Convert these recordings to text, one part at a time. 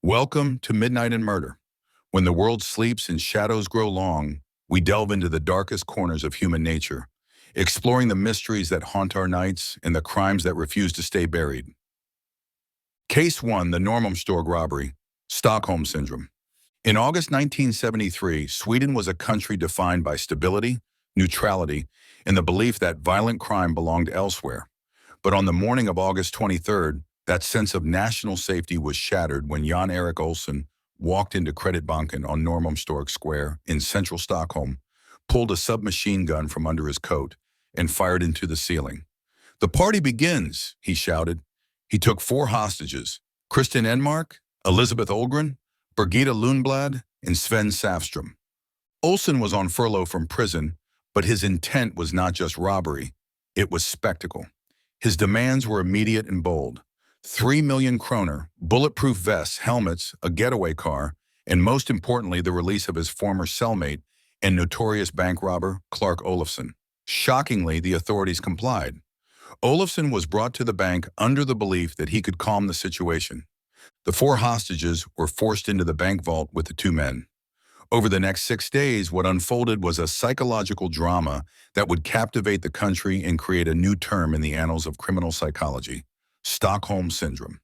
Welcome to Midnight and Murder. When the world sleeps and shadows grow long, we delve into the darkest corners of human nature, exploring the mysteries that haunt our nights and the crimes that refuse to stay buried. Case 1, the Norrmalmstorg robbery, Stockholm Syndrome. In August 1973, Sweden was a country defined by stability, neutrality, and the belief that violent crime belonged elsewhere. But on the morning of August 23rd, that sense of national safety was shattered when Jan Erik Olsson walked into Creditbanken on Norrmalmstorg Square in central Stockholm, pulled a submachine gun from under his coat, and fired into the ceiling. "The party begins," he shouted. He took 4 hostages, Kristin Enmark, Elizabeth Olgren, Birgitta Lundblad, and Sven Safström. Olsson was on furlough from prison, but his intent was not just robbery, it was spectacle. His demands were immediate and bold. 3 million kroner, bulletproof vests, helmets, a getaway car, and most importantly, the release of his former cellmate and notorious bank robber, Clark Olofsson. Shockingly, the authorities complied. Olofsson was brought to the bank under the belief that he could calm the situation. The 4 hostages were forced into the bank vault with the 2 men. Over the next 6 days, what unfolded was a psychological drama that would captivate the country and create a new term in the annals of criminal psychology: Stockholm Syndrome.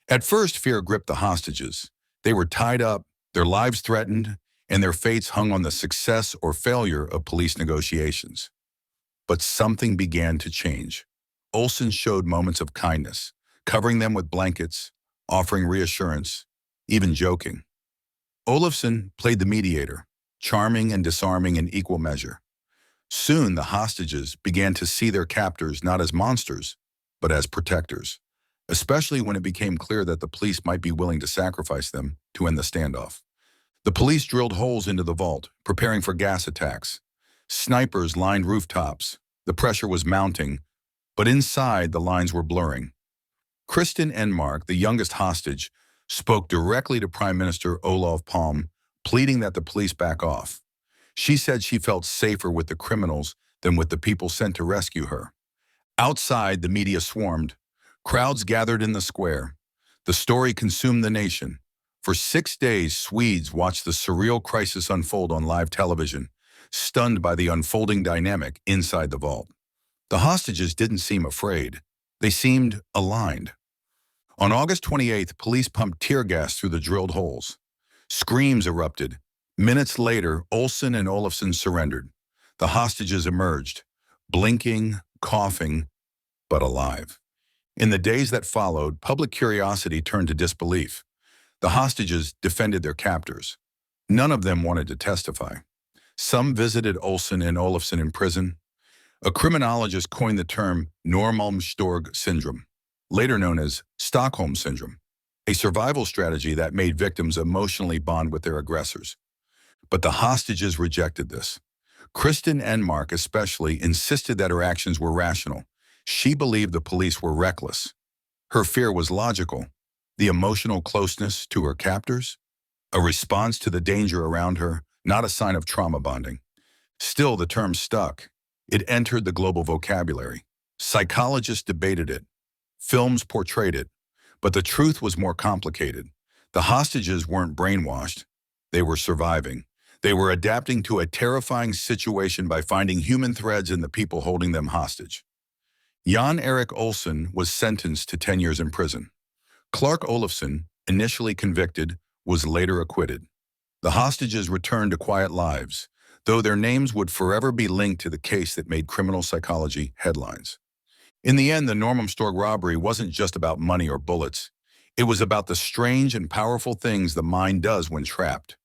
At first, fear gripped the hostages. They were tied up, their lives threatened, and their fates hung on the success or failure of police negotiations. But something began to change. Olsson showed moments of kindness, covering them with blankets, offering reassurance, even joking. Olofsson played the mediator, charming and disarming in equal measure. Soon, the hostages began to see their captors not as monsters, but as protectors, especially when it became clear that the police might be willing to sacrifice them to end the standoff. The police drilled holes into the vault, preparing for gas attacks. Snipers lined rooftops. The pressure was mounting, but inside the lines were blurring. Kristin Enmark, the youngest hostage, spoke directly to Prime Minister Olof Palme, pleading that the police back off. She said she felt safer with the criminals than with the people sent to rescue her. Outside, the media swarmed. Crowds gathered in the square. The story consumed the nation. For 6 days, Swedes watched the surreal crisis unfold on live television, stunned by the unfolding dynamic inside the vault. The hostages didn't seem afraid. They seemed aligned. On August 28th, police pumped tear gas through the drilled holes. Screams erupted. Minutes later, Olsson and Olofsson surrendered. The hostages emerged, blinking, coughing, but alive. In the days that followed, public curiosity turned to disbelief. The hostages defended their captors. None of them wanted to testify. Some visited Olsson and Olofsson in prison. A criminologist coined the term Norrmalmstorg syndrome, later known as Stockholm Syndrome, a survival strategy that made victims emotionally bond with their aggressors. But the hostages rejected this. Kristin Enmark especially insisted that her actions were rational. She believed the police were reckless. Her fear was logical: the emotional closeness to her captors, a response to the danger around her, not a sign of trauma bonding. Still, the term stuck. It entered the global vocabulary. Psychologists debated it. Films portrayed it. But the truth was more complicated. The hostages weren't brainwashed. They were surviving. They were adapting to a terrifying situation by finding human threads in the people holding them hostage. Jan Erik Olsson was sentenced to 10 years in prison. Clark Olofsson, initially convicted, was later acquitted. The hostages returned to quiet lives, though their names would forever be linked to the case that made criminal psychology headlines. In the end, the Norrmalmstorg robbery wasn't just about money or bullets. It was about the strange and powerful things the mind does when trapped,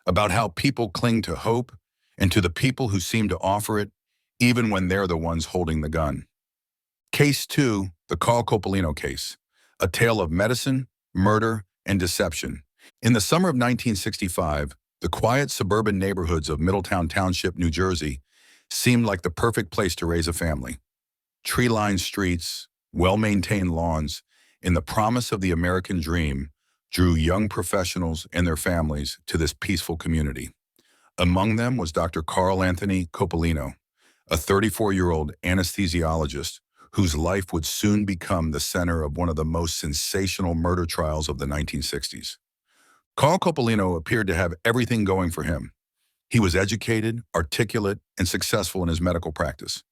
about how people cling to hope and to the people who seem to offer it, even when they're the ones holding the gun. Case 2, the Carl Coppolino case, a tale of medicine, murder, and deception. In the summer of 1965, the quiet suburban neighborhoods of Middletown Township, New Jersey, seemed like the perfect place to raise a family. Tree-lined streets, well-maintained lawns, and the promise of the American dream drew young professionals and their families to this peaceful community. Among them was Dr. Carl Anthony Coppolino, a 34-year-old anesthesiologist whose life would soon become the center of one of the most sensational murder trials of the 1960s. Carl Coppolino appeared to have everything going for him. He was educated, articulate, and successful in his medical practice.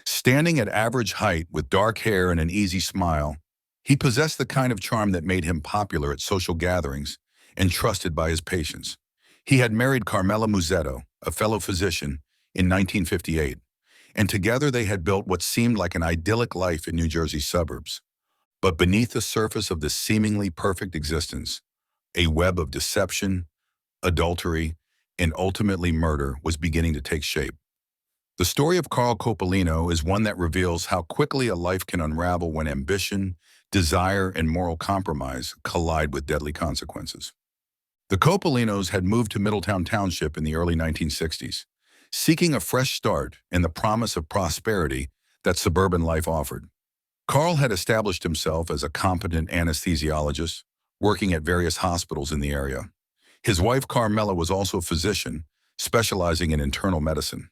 Standing at average height with dark hair and an easy smile, he possessed the kind of charm that made him popular at social gatherings and trusted by his patients. He had married Carmela Musetto, a fellow physician, in 1958, and together they had built what seemed like an idyllic life in New Jersey's suburbs. But beneath the surface of this seemingly perfect existence, a web of deception, adultery, and ultimately murder was beginning to take shape. The story of Carl Coppolino is one that reveals how quickly a life can unravel when ambition, desire, and moral compromise collide with deadly consequences. The Coppolinos had moved to Middletown Township in the early 1960s, seeking a fresh start and the promise of prosperity that suburban life offered. Carl had established himself as a competent anesthesiologist, working at various hospitals in the area. His wife Carmela was also a physician, specializing in internal medicine.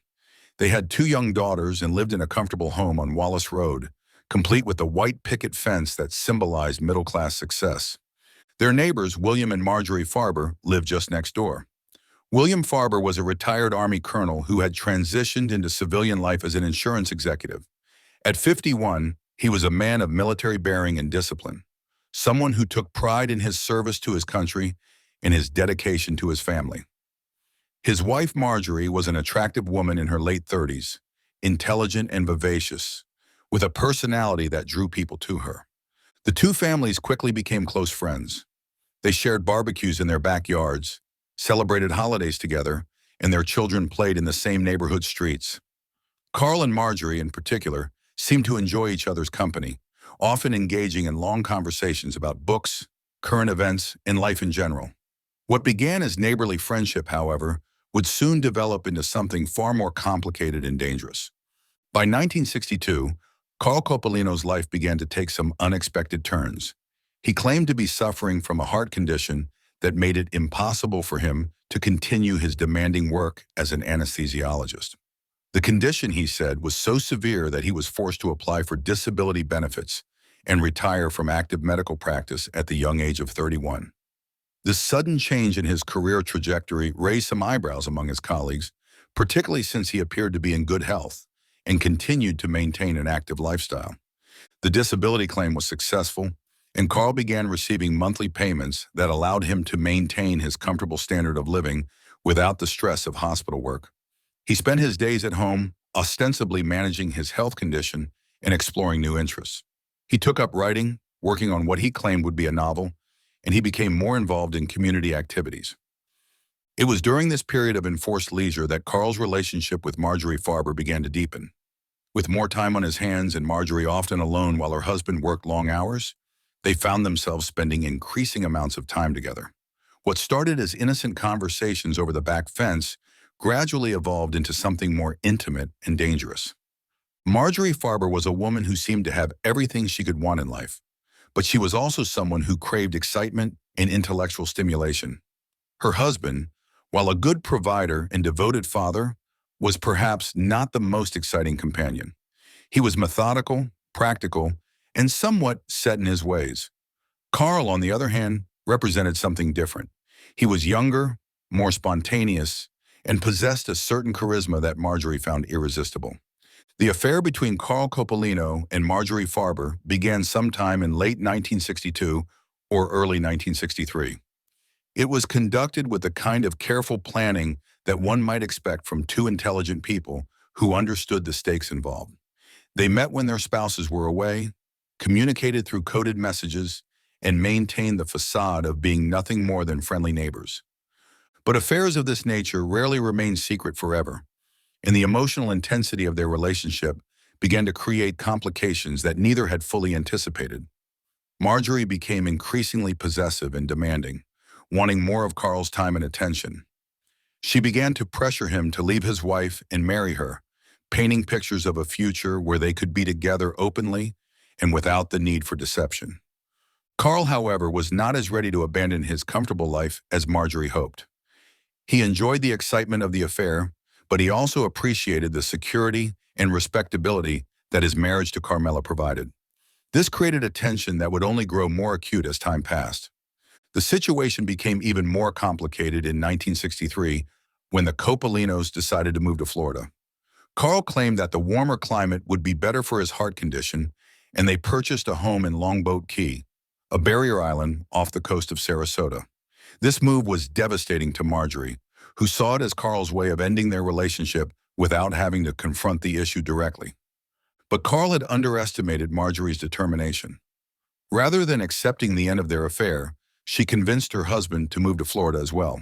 They had two young daughters and lived in a comfortable home on Wallace Road, complete with a white picket fence that symbolized middle-class success. Their neighbors, William and Marjorie Farber, lived just next door. William Farber was a retired Army colonel who had transitioned into civilian life as an insurance executive. At 51, he was a man of military bearing and discipline, someone who took pride in his service to his country and his dedication to his family. His wife, Marjorie, was an attractive woman in her late 30s, intelligent and vivacious, with a personality that drew people to her. The two families quickly became close friends. They shared barbecues in their backyards, celebrated holidays together, and their children played in the same neighborhood streets. Carl and Marjorie, in particular, seemed to enjoy each other's company, often engaging in long conversations about books, current events, and life in general. What began as neighborly friendship, however, would soon develop into something far more complicated and dangerous. By 1962, Carl Coppolino's life began to take some unexpected turns. He claimed to be suffering from a heart condition that made it impossible for him to continue his demanding work as an anesthesiologist. The condition, he said, was so severe that he was forced to apply for disability benefits and retire from active medical practice at the young age of 31. This sudden change in his career trajectory raised some eyebrows among his colleagues, particularly since he appeared to be in good health and continued to maintain an active lifestyle. The disability claim was successful, and Carl began receiving monthly payments that allowed him to maintain his comfortable standard of living without the stress of hospital work. He spent his days at home, ostensibly managing his health condition and exploring new interests. He took up writing, working on what he claimed would be a novel, and he became more involved in community activities. It was during this period of enforced leisure that Carl's relationship with Marjorie Farber began to deepen. With more time on his hands and Marjorie often alone while her husband worked long hours, they found themselves spending increasing amounts of time together. What started as innocent conversations over the back fence gradually evolved into something more intimate and dangerous. Marjorie Farber was a woman who seemed to have everything she could want in life, but she was also someone who craved excitement and intellectual stimulation. Her husband, while a good provider and devoted father, was perhaps not the most exciting companion. He was methodical, practical, and somewhat set in his ways. Carl, on the other hand, represented something different. He was younger, more spontaneous, and possessed a certain charisma that Marjorie found irresistible. The affair between Carl Coppolino and Marjorie Farber began sometime in late 1962 or early 1963. It was conducted with the kind of careful planning that one might expect from two intelligent people who understood the stakes involved. They met when their spouses were away, communicated through coded messages, and maintained the facade of being nothing more than friendly neighbors. But affairs of this nature rarely remain secret forever, and the emotional intensity of their relationship began to create complications that neither had fully anticipated. Marjorie became increasingly possessive and demanding, wanting more of Carl's time and attention. She began to pressure him to leave his wife and marry her, painting pictures of a future where they could be together openly and without the need for deception. Carl, however, was not as ready to abandon his comfortable life as Marjorie hoped. He enjoyed the excitement of the affair, but he also appreciated the security and respectability that his marriage to Carmela provided. This created a tension that would only grow more acute as time passed. The situation became even more complicated in 1963 when the Copolinos decided to move to Florida. Carl claimed that the warmer climate would be better for his heart condition, and they purchased a home in Longboat Key, a barrier island off the coast of Sarasota. This move was devastating to Marjorie, who saw it as Carl's way of ending their relationship without having to confront the issue directly. But Carl had underestimated Marjorie's determination. Rather than accepting the end of their affair, she convinced her husband to move to Florida as well.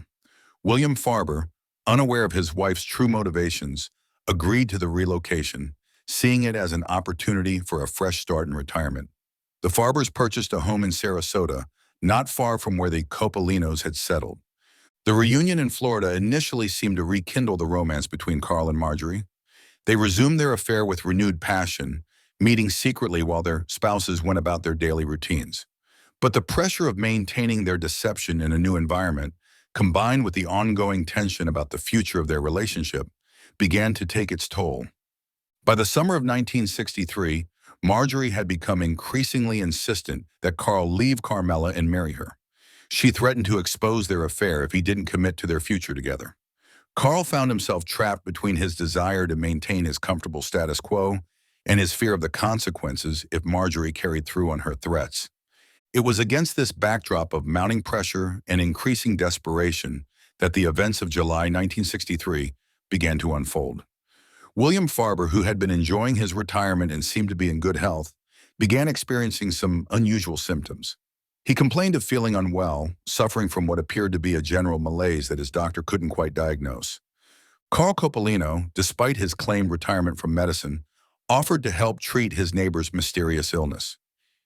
William Farber, unaware of his wife's true motivations, agreed to the relocation, seeing it as an opportunity for a fresh start in retirement. The Farbers purchased a home in Sarasota, not far from where the Copolinos had settled. The reunion in Florida initially seemed to rekindle the romance between Carl and Marjorie. They resumed their affair with renewed passion, meeting secretly while their spouses went about their daily routines. But the pressure of maintaining their deception in a new environment, combined with the ongoing tension about the future of their relationship, began to take its toll. By the summer of 1963, Marjorie had become increasingly insistent that Carl leave Carmela and marry her. She threatened to expose their affair if he didn't commit to their future together. Carl found himself trapped between his desire to maintain his comfortable status quo and his fear of the consequences if Marjorie carried through on her threats. It was against this backdrop of mounting pressure and increasing desperation that the events of July 1963 began to unfold. William Farber, who had been enjoying his retirement and seemed to be in good health, began experiencing some unusual symptoms. He complained of feeling unwell, suffering from what appeared to be a general malaise that his doctor couldn't quite diagnose. Carl Copolino, despite his claimed retirement from medicine, offered to help treat his neighbor's mysterious illness.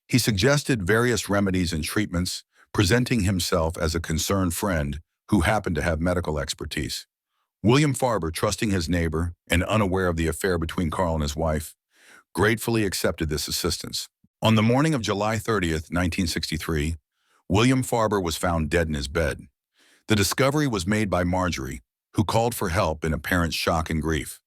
He suggested various remedies and treatments, presenting himself as a concerned friend who happened to have medical expertise. William Farber, trusting his neighbor and unaware of the affair between Carl and his wife, gratefully accepted this assistance. On the morning of July 30th, 1963, William Farber was found dead in his bed. The discovery was made by Marjorie, who called for help in apparent shock and grief.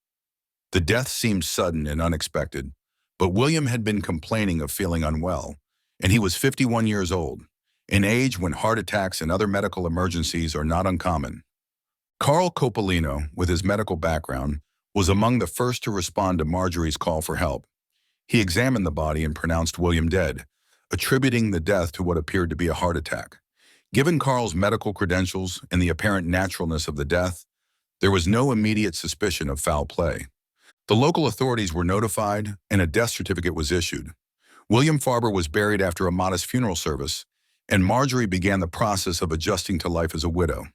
The death seemed sudden and unexpected, but William had been complaining of feeling unwell, and he was 51 years old, an age when heart attacks and other medical emergencies are not uncommon. Carl Copolino, with his medical background, was among the first to respond to Marjorie's call for help. He examined the body and pronounced William dead, attributing the death to what appeared to be a heart attack. Given Carl's medical credentials and the apparent naturalness of the death, there was no immediate suspicion of foul play. The local authorities were notified, and a death certificate was issued. William Farber was buried after a modest funeral service, and Marjorie began the process of adjusting to life as a widow.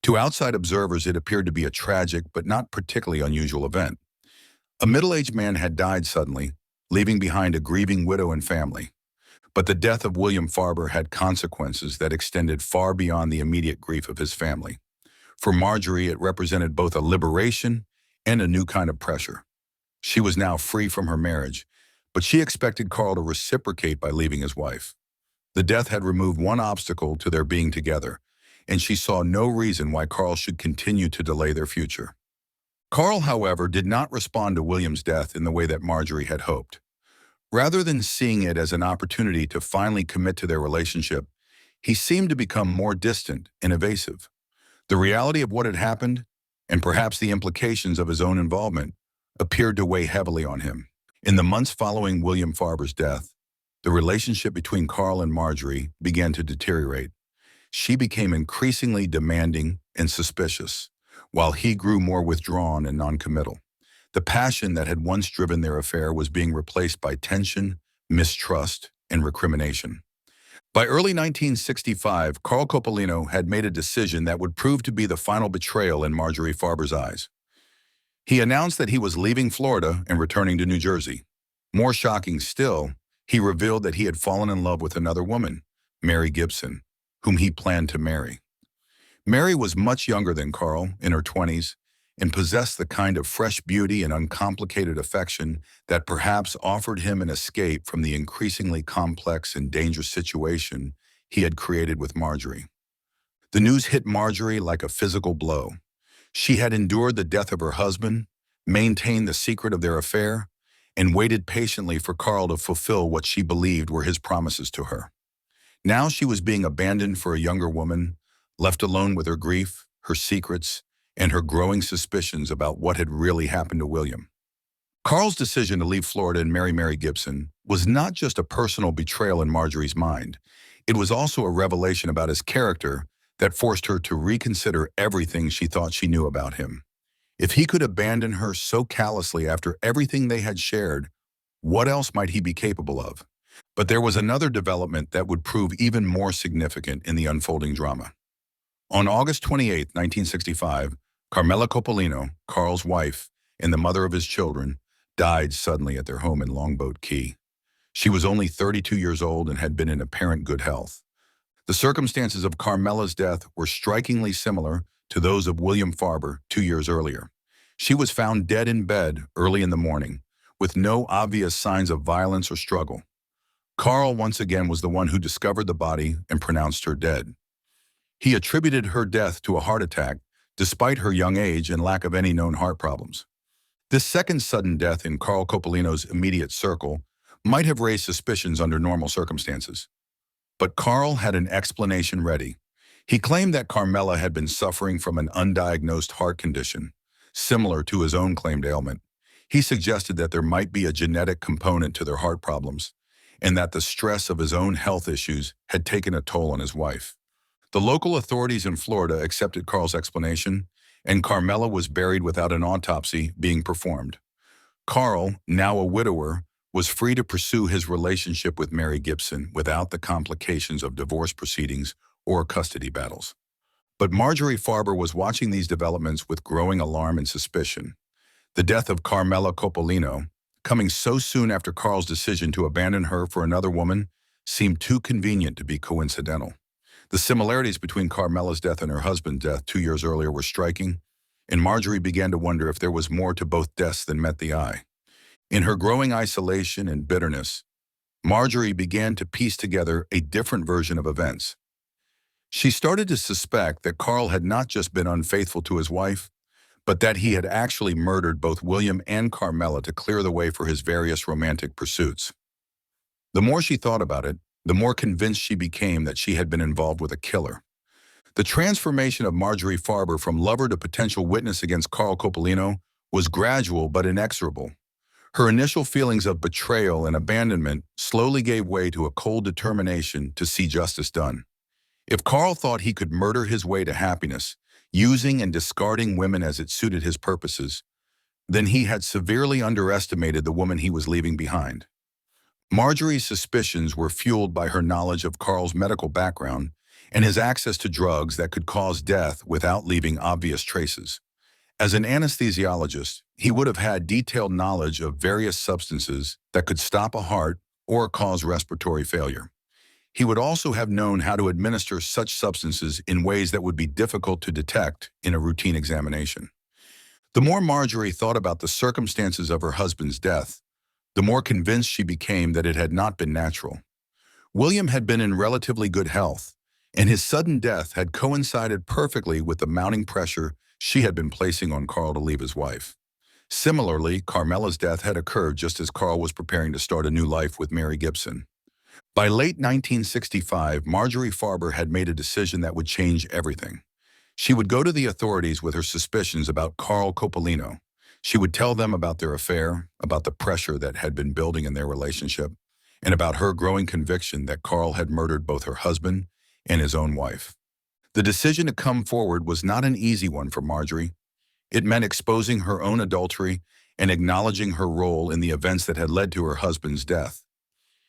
To outside observers, it appeared to be a tragic but not particularly unusual event. A middle-aged man had died suddenly, leaving behind a grieving widow and family. But the death of William Farber had consequences that extended far beyond the immediate grief of his family. For Marjorie, it represented both a liberation and a new kind of pressure. She was now free from her marriage, but she expected Carl to reciprocate by leaving his wife. The death had removed one obstacle to their being together, and she saw no reason why Carl should continue to delay their future. Carl, however, did not respond to William's death in the way that Marjorie had hoped. Rather than seeing it as an opportunity to finally commit to their relationship, he seemed to become more distant and evasive. The reality of what had happened, and perhaps the implications of his own involvement, appeared to weigh heavily on him. In the months following William Farber's death, the relationship between Carl and Marjorie began to deteriorate. She became increasingly demanding and suspicious, while he grew more withdrawn and noncommittal. The passion that had once driven their affair was being replaced by tension, mistrust, and recrimination. By early 1965, Carl Copolino had made a decision that would prove to be the final betrayal in Marjorie Farber's eyes. He announced that he was leaving Florida and returning to New Jersey. More shocking still, he revealed that he had fallen in love with another woman, Mary Gibson, whom he planned to marry. Mary was much younger than Carl, in her 20s, and possessed the kind of fresh beauty and uncomplicated affection that perhaps offered him an escape from the increasingly complex and dangerous situation he had created with Marjorie. The news hit Marjorie like a physical blow. She had endured the death of her husband, maintained the secret of their affair, and waited patiently for Carl to fulfill what she believed were his promises to her. Now she was being abandoned for a younger woman, left alone with her grief, her secrets, and her growing suspicions about what had really happened to William. Carl's decision to leave Florida and marry Mary Gibson was not just a personal betrayal in Marjorie's mind. It was also a revelation about his character that forced her to reconsider everything she thought she knew about him. If he could abandon her so callously after everything they had shared, what else might he be capable of? But there was another development that would prove even more significant in the unfolding drama. On August 28, 1965, Carmela Coppolino, Carl's wife and the mother of his children, died suddenly at their home in Longboat Key. She was only 32 years old and had been in apparent good health. The circumstances of Carmela's death were strikingly similar to those of William Farber 2 years earlier. She was found dead in bed early in the morning, with no obvious signs of violence or struggle. Carl once again was the one who discovered the body and pronounced her dead. He attributed her death to a heart attack, despite her young age and lack of any known heart problems. This second sudden death in Carl Coppolino's immediate circle might have raised suspicions under normal circumstances. But Carl had an explanation ready. He claimed that Carmela had been suffering from an undiagnosed heart condition, similar to his own claimed ailment. He suggested that there might be a genetic component to their heart problems, and that the stress of his own health issues had taken a toll on his wife. The local authorities in Florida accepted Carl's explanation, and Carmela was buried without an autopsy being performed. Carl, now a widower, was free to pursue his relationship with Mary Gibson without the complications of divorce proceedings or custody battles. But Marjorie Farber was watching these developments with growing alarm and suspicion. The death of Carmela Coppolino, coming so soon after Carl's decision to abandon her for another woman, seemed too convenient to be coincidental. The similarities between Carmela's death and her husband's death 2 years earlier were striking, and Marjorie began to wonder if there was more to both deaths than met the eye. In her growing isolation and bitterness, Marjorie began to piece together a different version of events. She started to suspect that Carl had not just been unfaithful to his wife, but that he had actually murdered both William and Carmela to clear the way for his various romantic pursuits. The more she thought about it, the more convinced she became that she had been involved with a killer. The transformation of Marjorie Farber from lover to potential witness against Carl Coppolino was gradual but inexorable. Her initial feelings of betrayal and abandonment slowly gave way to a cold determination to see justice done. If Carl thought he could murder his way to happiness, using and discarding women as it suited his purposes, then he had severely underestimated the woman he was leaving behind. Marjorie's suspicions were fueled by her knowledge of Carl's medical background and his access to drugs that could cause death without leaving obvious traces. As an anesthesiologist, he would have had detailed knowledge of various substances that could stop a heart or cause respiratory failure. He would also have known how to administer such substances in ways that would be difficult to detect in a routine examination. The more Marjorie thought about the circumstances of her husband's death, the more convinced she became that it had not been natural. William had been in relatively good health, and his sudden death had coincided perfectly with the mounting pressure she had been placing on Carl to leave his wife. Similarly, Carmela's death had occurred just as Carl was preparing to start a new life with Mary Gibson. By late 1965, Marjorie Farber had made a decision that would change everything. She would go to the authorities with her suspicions about Carl Coppolino. She would tell them about their affair, about the pressure that had been building in their relationship, and about her growing conviction that Carl had murdered both her husband and his own wife. The decision to come forward was not an easy one for Marjorie. It meant exposing her own adultery and acknowledging her role in the events that had led to her husband's death.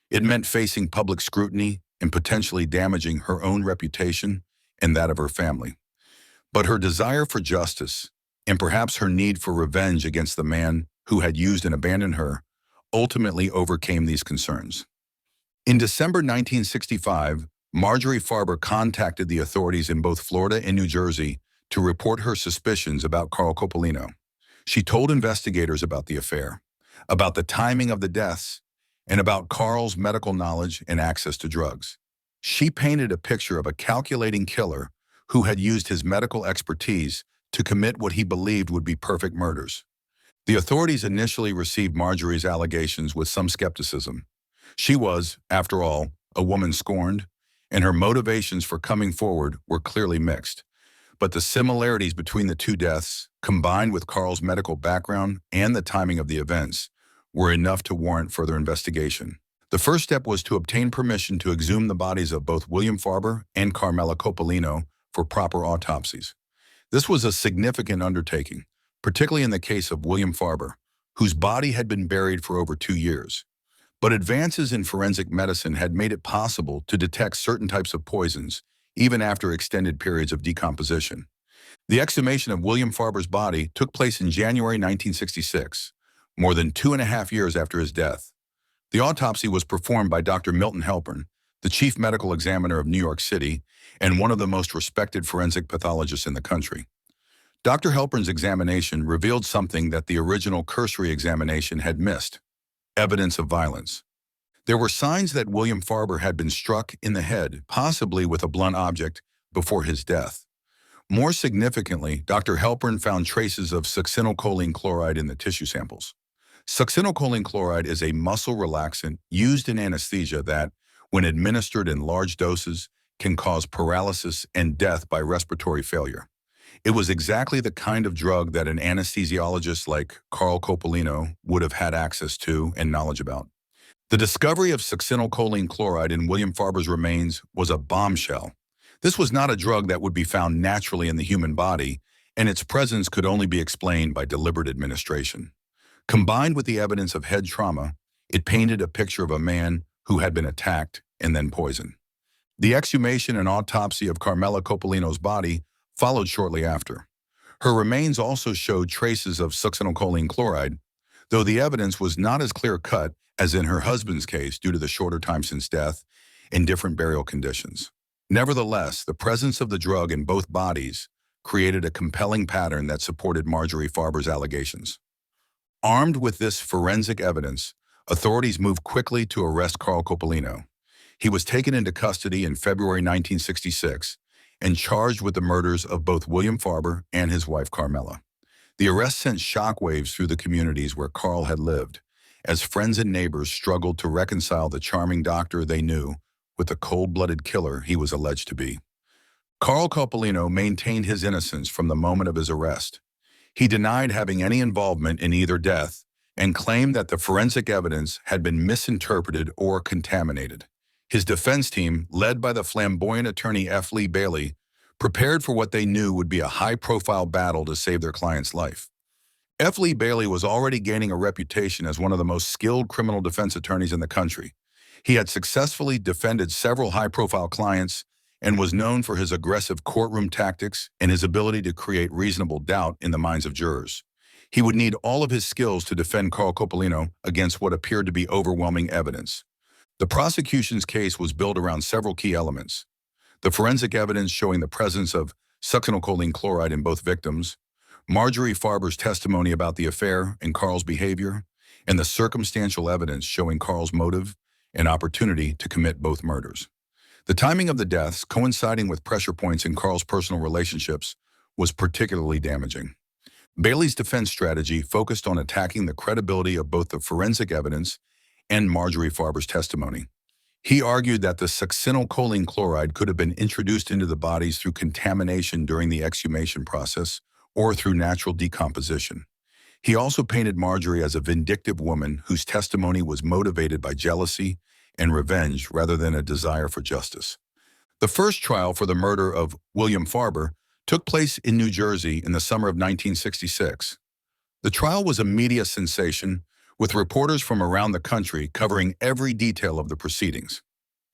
It meant facing public scrutiny and potentially damaging her own reputation and that of her family. But her desire for justice, and perhaps her need for revenge against the man who had used and abandoned her, ultimately overcame these concerns. In December 1965, Marjorie Farber contacted the authorities in both Florida and New Jersey to report her suspicions about Carl Coppolino. She told investigators about the affair, about the timing of the deaths, and about Carl's medical knowledge and access to drugs. She painted a picture of a calculating killer who had used his medical expertise to commit what he believed would be perfect murders. The authorities initially received Marjorie's allegations with some skepticism. She was, after all, a woman scorned, and her motivations for coming forward were clearly mixed. But the similarities between the two deaths, combined with Carl's medical background and the timing of the events, were enough to warrant further investigation. The first step was to obtain permission to exhume the bodies of both William Farber and Carmela Coppolino for proper autopsies. This was a significant undertaking, particularly in the case of William Farber, whose body had been buried for over 2 years. But advances in forensic medicine had made it possible to detect certain types of poisons, even after extended periods of decomposition. The exhumation of William Farber's body took place in January 1966, more than 2.5 years after his death. The autopsy was performed by Dr. Milton Halpern, the chief medical examiner of New York City and one of the most respected forensic pathologists in the country. Dr. Halpern's examination revealed something that the original cursory examination had missed: evidence of violence. There were signs that William Farber had been struck in the head, possibly with a blunt object, before his death. More significantly, Dr. Halpern found traces of succinylcholine chloride in the tissue samples. Succinylcholine chloride is a muscle relaxant used in anesthesia that, when administered in large doses, can cause paralysis and death by respiratory failure. It was exactly the kind of drug that an anesthesiologist like Carl Coppolino would have had access to and knowledge about. The discovery of succinylcholine chloride in William Farber's remains was a bombshell. This was not a drug that would be found naturally in the human body, and its presence could only be explained by deliberate administration. Combined with the evidence of head trauma, it painted a picture of a man who had been attacked and then poisoned. The exhumation and autopsy of Carmela Coppolino's body followed shortly after. Her remains also showed traces of succinylcholine chloride, though the evidence was not as clear-cut as in her husband's case due to the shorter time since death and different burial conditions. Nevertheless, the presence of the drug in both bodies created a compelling pattern that supported Marjorie Farber's allegations. Armed with this forensic evidence, authorities moved quickly to arrest Carl Coppolino. He was taken into custody in February 1966 and charged with the murders of both William Farber and his wife Carmela. The arrest sent shockwaves through the communities where Carl had lived, as friends and neighbors struggled to reconcile the charming doctor they knew with the cold-blooded killer he was alleged to be. Carl Coppolino maintained his innocence from the moment of his arrest. He denied having any involvement in either death and claimed that the forensic evidence had been misinterpreted or contaminated. His defense team, led by the flamboyant attorney F. Lee Bailey, prepared for what they knew would be a high-profile battle to save their client's life. F. Lee Bailey was already gaining a reputation as one of the most skilled criminal defense attorneys in the country. He had successfully defended several high-profile clients and was known for his aggressive courtroom tactics and his ability to create reasonable doubt in the minds of jurors. He would need all of his skills to defend Carl Coppolino against what appeared to be overwhelming evidence. The prosecution's case was built around several key elements: the forensic evidence showing the presence of succinylcholine chloride in both victims, Marjorie Farber's testimony about the affair and Carl's behavior, and the circumstantial evidence showing Carl's motive and opportunity to commit both murders. The timing of the deaths, coinciding with pressure points in Carl's personal relationships, was particularly damaging. Bailey's defense strategy focused on attacking the credibility of both the forensic evidence and Marjorie Farber's testimony. He argued that the succinylcholine chloride could have been introduced into the bodies through contamination during the exhumation process or through natural decomposition. He also painted Marjorie as a vindictive woman whose testimony was motivated by jealousy and revenge rather than a desire for justice. The first trial for the murder of William Farber took place in New Jersey in the summer of 1966. The trial was a media sensation, with reporters from around the country covering every detail of the proceedings.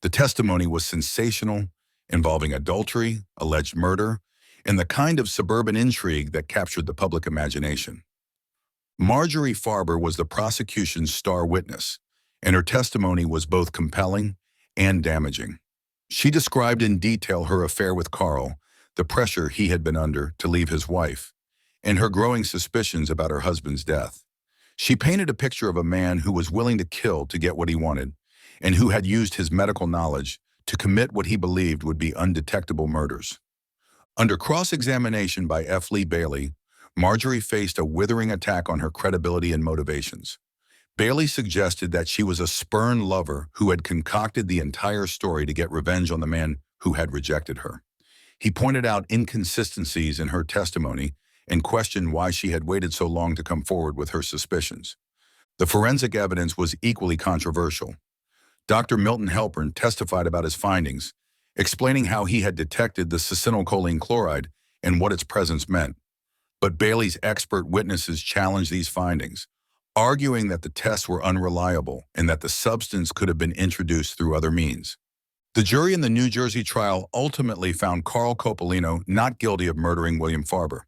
The testimony was sensational, involving adultery, alleged murder, and the kind of suburban intrigue that captured the public imagination. Marjorie Farber was the prosecution's star witness, and her testimony was both compelling and damaging. She described in detail her affair with Carl, the pressure he had been under to leave his wife, and her growing suspicions about her husband's death. She painted a picture of a man who was willing to kill to get what he wanted, and who had used his medical knowledge to commit what he believed would be undetectable murders. Under cross-examination by F. Lee Bailey, Marjorie faced a withering attack on her credibility and motivations. Bailey suggested that she was a spurned lover who had concocted the entire story to get revenge on the man who had rejected her. He pointed out inconsistencies in her testimony and questioned why she had waited so long to come forward with her suspicions. The forensic evidence was equally controversial. Dr. Milton Halpern testified about his findings, explaining how he had detected the succinylcholine chloride and what its presence meant. But Bailey's expert witnesses challenged these findings, arguing that the tests were unreliable and that the substance could have been introduced through other means. The jury in the New Jersey trial ultimately found Carl Coppolino not guilty of murdering William Farber.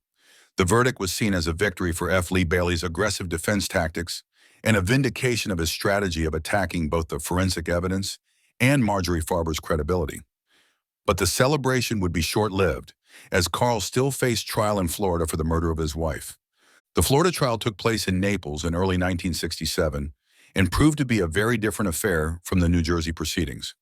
The verdict was seen as a victory for F. Lee Bailey's aggressive defense tactics and a vindication of his strategy of attacking both the forensic evidence and Marjorie Farber's credibility. But the celebration would be short-lived, as Carl still faced trial in Florida for the murder of his wife. The Florida trial took place in Naples in early 1967 and proved to be a very different affair from the New Jersey proceedings.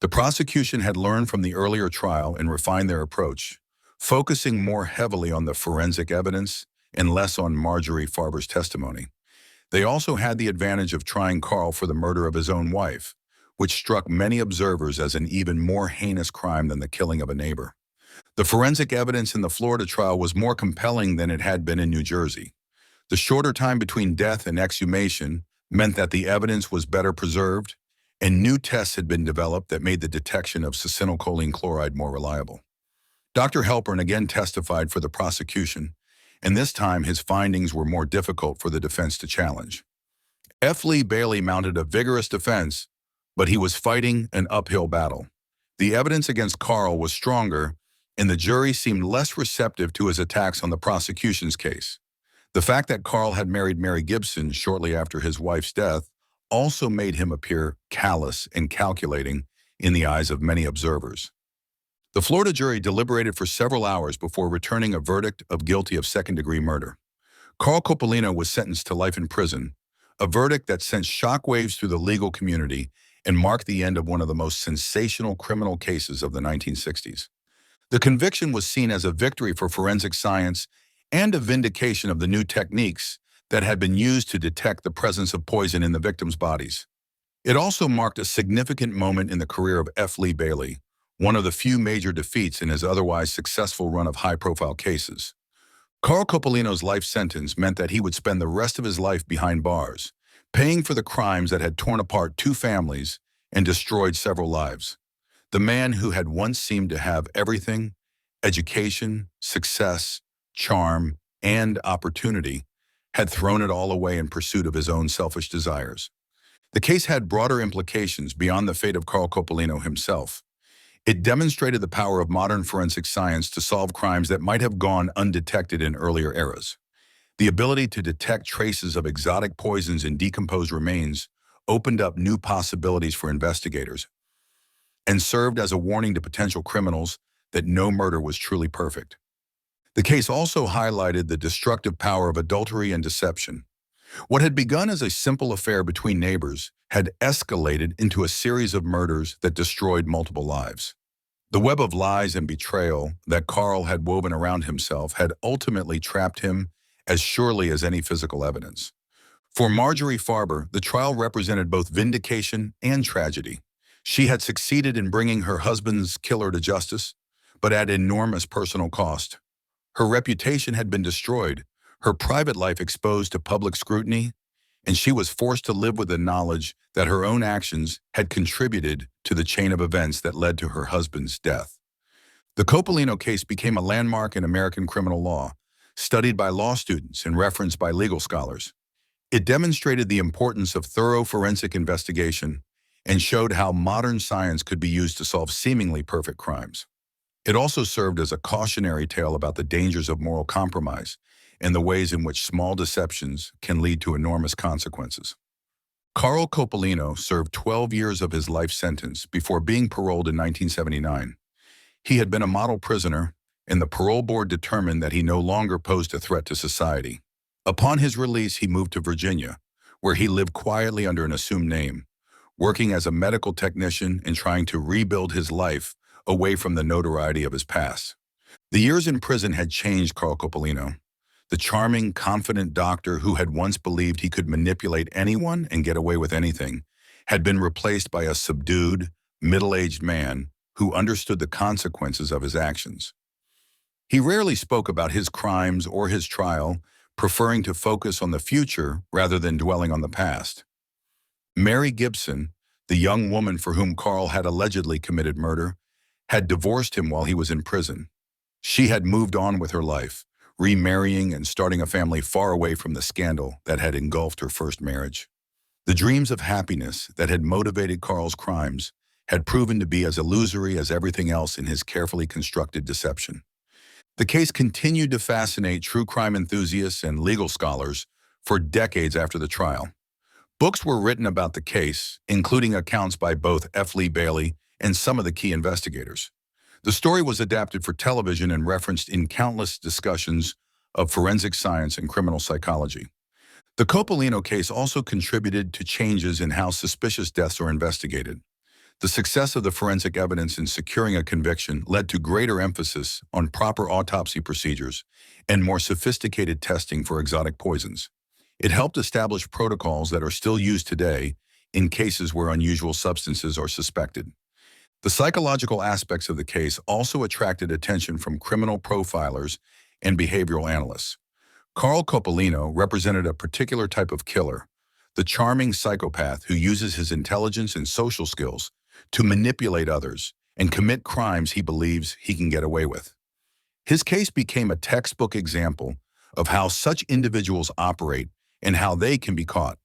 The prosecution had learned from the earlier trial and refined their approach, focusing more heavily on the forensic evidence and less on Marjorie Farber's testimony. They also had the advantage of trying Carl for the murder of his own wife, which struck many observers as an even more heinous crime than the killing of a neighbor. The forensic evidence in the Florida trial was more compelling than it had been in New Jersey. The shorter time between death and exhumation meant that the evidence was better preserved, and new tests had been developed that made the detection of succinylcholine chloride more reliable. Dr. Halpern again testified for the prosecution, and this time his findings were more difficult for the defense to challenge. F. Lee Bailey mounted a vigorous defense, but he was fighting an uphill battle. The evidence against Carl was stronger, and the jury seemed less receptive to his attacks on the prosecution's case. The fact that Carl had married Mary Gibson shortly after his wife's death also made him appear callous and calculating in the eyes of many observers. The Florida jury deliberated for several hours before returning a verdict of guilty of second-degree murder. Carl Coppolino was sentenced to life in prison, a verdict that sent shockwaves through the legal community and marked the end of one of the most sensational criminal cases of the 1960s. The conviction was seen as a victory for forensic science and a vindication of the new techniques that had been used to detect the presence of poison in the victims' bodies. It also marked a significant moment in the career of F. Lee Bailey, one of the few major defeats in his otherwise successful run of high-profile cases. Carl Coppolino's life sentence meant that he would spend the rest of his life behind bars, paying for the crimes that had torn apart two families and destroyed several lives. The man who had once seemed to have everything, education, success, charm, and opportunity, had thrown it all away in pursuit of his own selfish desires. The case had broader implications beyond the fate of Carl Coppolino himself. It demonstrated the power of modern forensic science to solve crimes that might have gone undetected in earlier eras. The ability to detect traces of exotic poisons in decomposed remains opened up new possibilities for investigators and served as a warning to potential criminals that no murder was truly perfect. The case also highlighted the destructive power of adultery and deception. What had begun as a simple affair between neighbors had escalated into a series of murders that destroyed multiple lives. The web of lies and betrayal that Carl had woven around himself had ultimately trapped him as surely as any physical evidence. For Marjorie Farber, the trial represented both vindication and tragedy. She had succeeded in bringing her husband's killer to justice, but at enormous personal cost. Her reputation had been destroyed, her private life exposed to public scrutiny, and she was forced to live with the knowledge that her own actions had contributed to the chain of events that led to her husband's death. The Coppolino case became a landmark in American criminal law, studied by law students and referenced by legal scholars. It demonstrated the importance of thorough forensic investigation and showed how modern science could be used to solve seemingly perfect crimes. It also served as a cautionary tale about the dangers of moral compromise and the ways in which small deceptions can lead to enormous consequences. Carl Coppolino served 12 years of his life sentence before being paroled in 1979. He had been a model prisoner, and the parole board determined that he no longer posed a threat to society. Upon his release, he moved to Virginia, where he lived quietly under an assumed name, working as a medical technician and trying to rebuild his life away from the notoriety of his past. The years in prison had changed Carl Coppolino. The charming, confident doctor who had once believed he could manipulate anyone and get away with anything had been replaced by a subdued, middle-aged man who understood the consequences of his actions. He rarely spoke about his crimes or his trial, preferring to focus on the future rather than dwelling on the past. Mary Gibson, the young woman for whom Carl had allegedly committed murder, had divorced him while he was in prison. She had moved on with her life, remarrying and starting a family far away from the scandal that had engulfed her first marriage. The dreams of happiness that had motivated Carl's crimes had proven to be as illusory as everything else in his carefully constructed deception. The case continued to fascinate true crime enthusiasts and legal scholars for decades after the trial. Books were written about the case, including accounts by both F. Lee Bailey and some of the key investigators. The story was adapted for television and referenced in countless discussions of forensic science and criminal psychology. The Coppolino case also contributed to changes in how suspicious deaths are investigated. The success of the forensic evidence in securing a conviction led to greater emphasis on proper autopsy procedures and more sophisticated testing for exotic poisons. It helped establish protocols that are still used today in cases where unusual substances are suspected. The psychological aspects of the case also attracted attention from criminal profilers and behavioral analysts. Carl Coppolino represented a particular type of killer, the charming psychopath who uses his intelligence and social skills to manipulate others and commit crimes he believes he can get away with. His case became a textbook example of how such individuals operate and how they can be caught.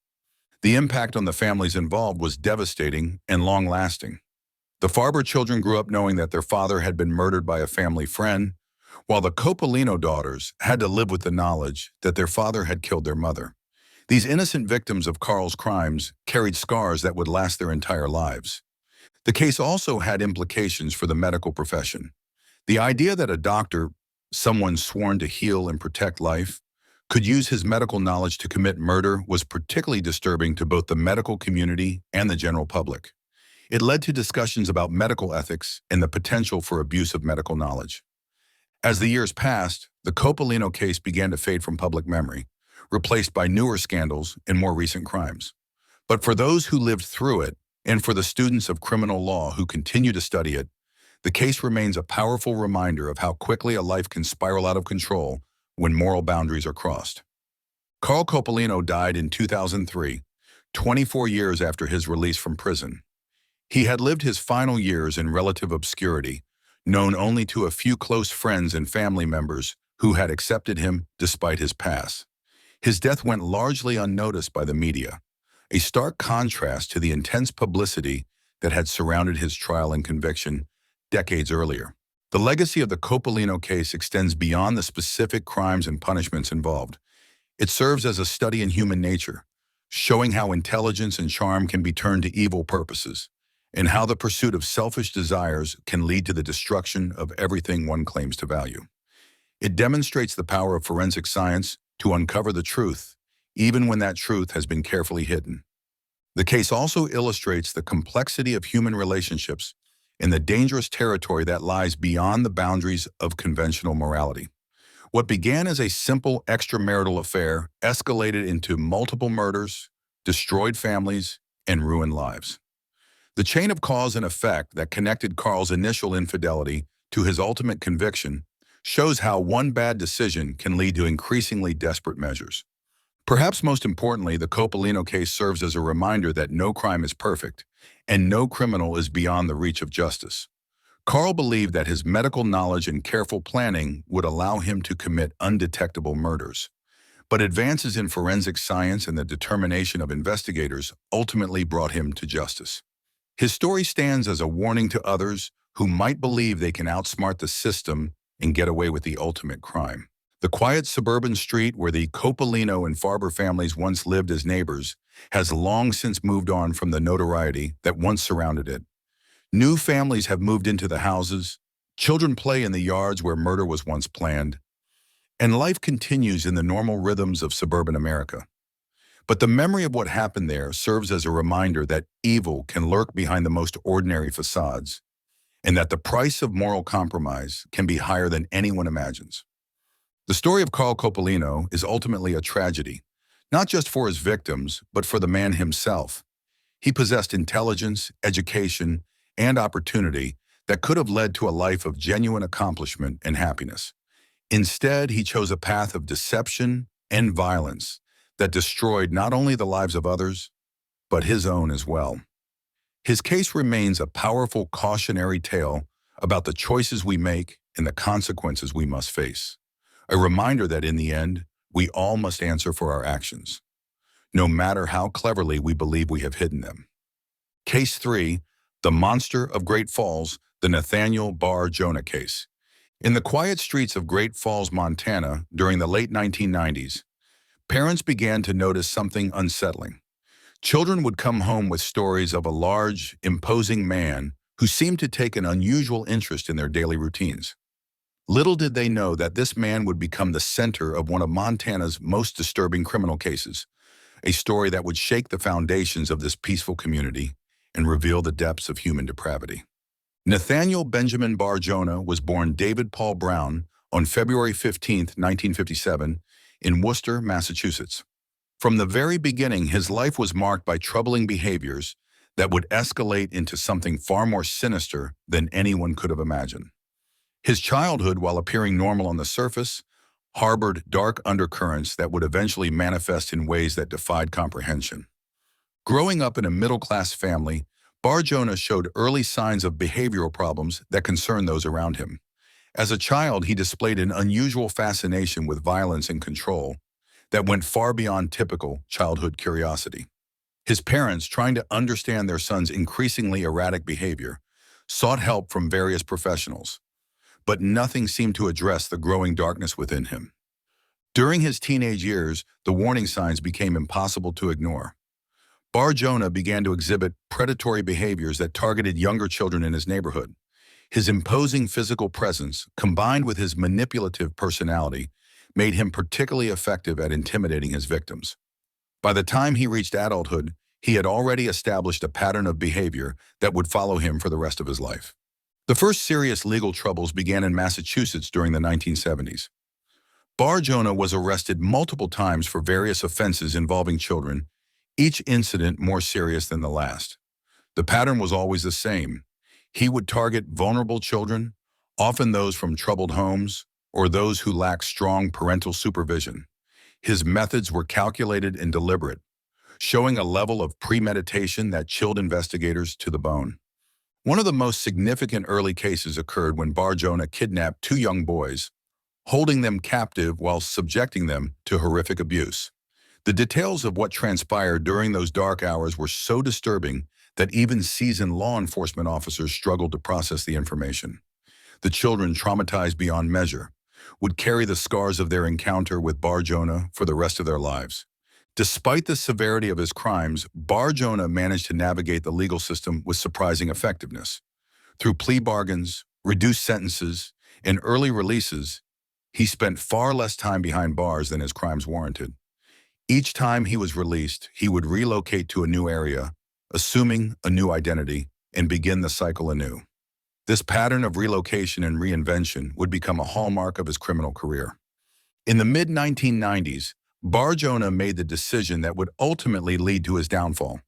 The impact on the families involved was devastating and long-lasting. The Farber children grew up knowing that their father had been murdered by a family friend, while the Coppolino daughters had to live with the knowledge that their father had killed their mother. These innocent victims of Carl's crimes carried scars that would last their entire lives. The case also had implications for the medical profession. The idea that a doctor, someone sworn to heal and protect life, could use his medical knowledge to commit murder was particularly disturbing to both the medical community and the general public. It led to discussions about medical ethics and the potential for abuse of medical knowledge. As the years passed, the Coppolino case began to fade from public memory, replaced by newer scandals and more recent crimes. But for those who lived through it, and for the students of criminal law who continue to study it, the case remains a powerful reminder of how quickly a life can spiral out of control when moral boundaries are crossed. Carl Coppolino died in 2003, 24 years after his release from prison. He had lived his final years in relative obscurity, known only to a few close friends and family members who had accepted him despite his past. His death went largely unnoticed by the media, a stark contrast to the intense publicity that had surrounded his trial and conviction decades earlier. The legacy of the Coppolino case extends beyond the specific crimes and punishments involved. It serves as a study in human nature, showing how intelligence and charm can be turned to evil purposes, and how the pursuit of selfish desires can lead to the destruction of everything one claims to value. It demonstrates the power of forensic science to uncover the truth, even when that truth has been carefully hidden. The case also illustrates the complexity of human relationships and the dangerous territory that lies beyond the boundaries of conventional morality. What began as a simple extramarital affair escalated into multiple murders, destroyed families, and ruined lives. The chain of cause and effect that connected Carl's initial infidelity to his ultimate conviction shows how one bad decision can lead to increasingly desperate measures. Perhaps most importantly, the Coppolino case serves as a reminder that no crime is perfect, and no criminal is beyond the reach of justice. Carl believed that his medical knowledge and careful planning would allow him to commit undetectable murders. But advances in forensic science and the determination of investigators ultimately brought him to justice. His story stands as a warning to others who might believe they can outsmart the system and get away with the ultimate crime. The quiet suburban street where the Coppolino and Farber families once lived as neighbors has long since moved on from the notoriety that once surrounded it. New families have moved into the houses, children play in the yards where murder was once planned, and life continues in the normal rhythms of suburban America. But the memory of what happened there serves as a reminder that evil can lurk behind the most ordinary facades, and that the price of moral compromise can be higher than anyone imagines. The story of Carl Copolino is ultimately a tragedy, not just for his victims, but for the man himself. He possessed intelligence, education, and opportunity that could have led to a life of genuine accomplishment and happiness. Instead, he chose a path of deception and violence that destroyed not only the lives of others, but his own as well. His case remains a powerful cautionary tale about the choices we make and the consequences we must face. A reminder that in the end, we all must answer for our actions, no matter how cleverly we believe we have hidden them. Case 3, The Monster of Great Falls, the Nathaniel Bar Jonah case. In the quiet streets of Great Falls, Montana, during the late 1990s, parents began to notice something unsettling. Children would come home with stories of a large, imposing man who seemed to take an unusual interest in their daily routines. Little did they know that this man would become the center of one of Montana's most disturbing criminal cases, a story that would shake the foundations of this peaceful community and reveal the depths of human depravity. Nathaniel Benjamin Bar Jonah was born David Paul Brown on February 15, 1957, in Worcester, Massachusetts. From the very beginning, his life was marked by troubling behaviors that would escalate into something far more sinister than anyone could have imagined. His childhood, while appearing normal on the surface, harbored dark undercurrents that would eventually manifest in ways that defied comprehension. Growing up in a middle-class family, Bar Jonah showed early signs of behavioral problems that concerned those around him. As a child, he displayed an unusual fascination with violence and control that went far beyond typical childhood curiosity. His parents, trying to understand their son's increasingly erratic behavior, sought help from various professionals, but nothing seemed to address the growing darkness within him. During his teenage years, the warning signs became impossible to ignore. Bar Jonah began to exhibit predatory behaviors that targeted younger children in his neighborhood. His imposing physical presence, combined with his manipulative personality, made him particularly effective at intimidating his victims. By the time he reached adulthood, he had already established a pattern of behavior that would follow him for the rest of his life. The first serious legal troubles began in Massachusetts during the 1970s. Bar Jonah was arrested multiple times for various offenses involving children, each incident more serious than the last. The pattern was always the same. He would target vulnerable children, often those from troubled homes or those who lacked strong parental supervision. His methods were calculated and deliberate, showing a level of premeditation that chilled investigators to the bone. One of the most significant early cases occurred when Bar Jonah kidnapped two young boys, holding them captive while subjecting them to horrific abuse. The details of what transpired during those dark hours were so disturbing that even seasoned law enforcement officers struggled to process the information. The children, traumatized beyond measure, would carry the scars of their encounter with Bar Jonah for the rest of their lives. Despite the severity of his crimes, Bar Jonah managed to navigate the legal system with surprising effectiveness. Through plea bargains, reduced sentences, and early releases, he spent far less time behind bars than his crimes warranted. Each time he was released, he would relocate to a new area, assuming a new identity, and begin the cycle anew. This pattern of relocation and reinvention would become a hallmark of his criminal career. In the mid-1990s, Bar Jonah made the decision that would ultimately lead to his downfall.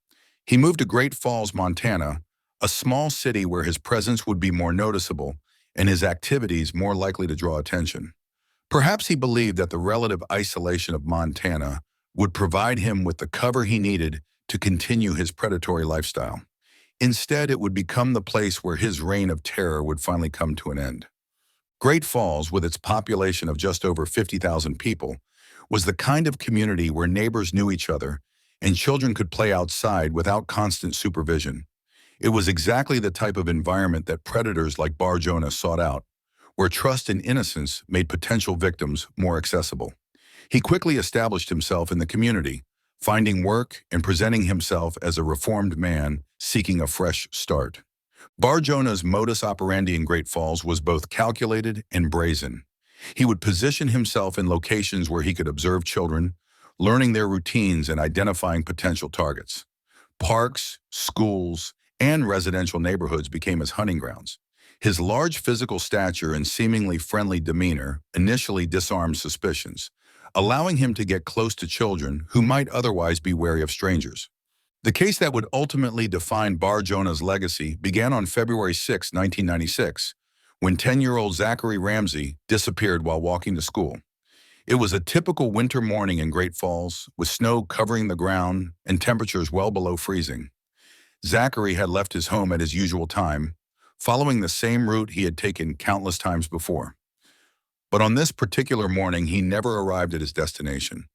He moved to Great Falls, Montana, a small city where his presence would be more noticeable and his activities more likely to draw attention. Perhaps he believed that the relative isolation of Montana would provide him with the cover he needed to continue his predatory lifestyle. Instead, it would become the place where his reign of terror would finally come to an end. Great Falls, with its population of just over 50,000 people, was the kind of community where neighbors knew each other and children could play outside without constant supervision. It was exactly the type of environment that predators like Bar Jonah sought out, where trust and innocence made potential victims more accessible. He quickly established himself in the community, finding work and presenting himself as a reformed man seeking a fresh start. Bar Jonah's modus operandi in Great Falls was both calculated and brazen. He would position himself in locations where he could observe children, learning their routines and identifying potential targets. Parks, schools, and residential neighborhoods became his hunting grounds. His large physical stature and seemingly friendly demeanor initially disarmed suspicions, allowing him to get close to children who might otherwise be wary of strangers. The case that would ultimately define Bar Jonah's legacy began on February 6, 1996, when 10-year-old Zachary Ramsey disappeared while walking to school. It was a typical winter morning in Great Falls, with snow covering the ground and temperatures well below freezing. Zachary had left his home at his usual time, following the same route he had taken countless times before. But on this particular morning, he never arrived at his destination.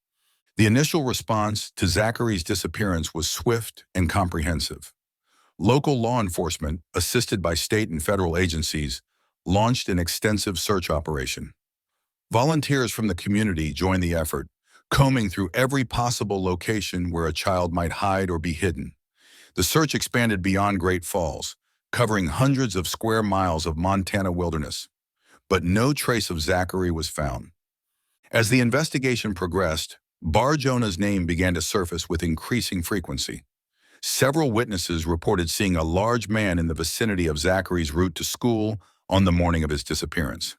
The initial response to Zachary's disappearance was swift and comprehensive. Local law enforcement, assisted by state and federal agencies, launched an extensive search operation. Volunteers from the community joined the effort, combing through every possible location where a child might hide or be hidden. The search expanded beyond Great Falls, covering hundreds of square miles of Montana wilderness. But no trace of Zachary was found. As the investigation progressed, Bar Jonah's name began to surface with increasing frequency. Several witnesses reported seeing a large man in the vicinity of Zachary's route to school on the morning of his disappearance.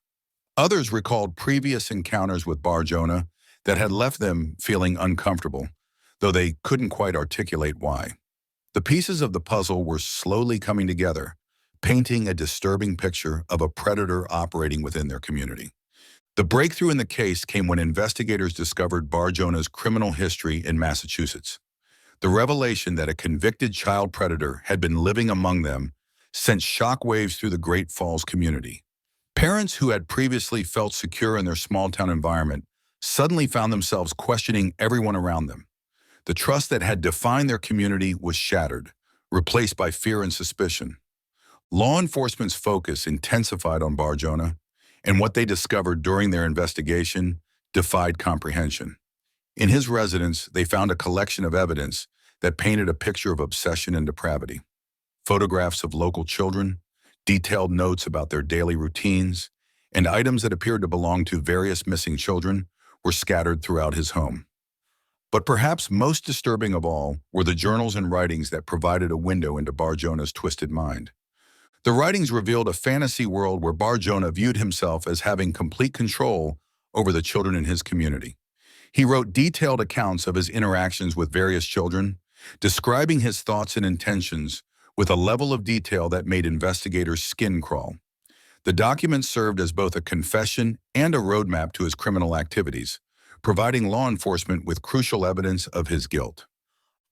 Others recalled previous encounters with Bar Jonah that had left them feeling uncomfortable, though they couldn't quite articulate why. The pieces of the puzzle were slowly coming together, painting a disturbing picture of a predator operating within their community. The breakthrough in the case came when investigators discovered Bar Jonah's criminal history in Massachusetts. The revelation that a convicted child predator had been living among them sent shockwaves through the Great Falls community. Parents who had previously felt secure in their small-town environment suddenly found themselves questioning everyone around them. The trust that had defined their community was shattered, replaced by fear and suspicion. Law enforcement's focus intensified on Bar Jonah, and what they discovered during their investigation defied comprehension. In his residence, they found a collection of evidence that painted a picture of obsession and depravity. Photographs of local children, detailed notes about their daily routines, and items that appeared to belong to various missing children were scattered throughout his home. But perhaps most disturbing of all were the journals and writings that provided a window into Bar Jonah's twisted mind. The writings revealed a fantasy world where Bar Jonah viewed himself as having complete control over the children in his community. He wrote detailed accounts of his interactions with various children, describing his thoughts and intentions with a level of detail that made investigators' skin crawl. The documents served as both a confession and a roadmap to his criminal activities, providing law enforcement with crucial evidence of his guilt.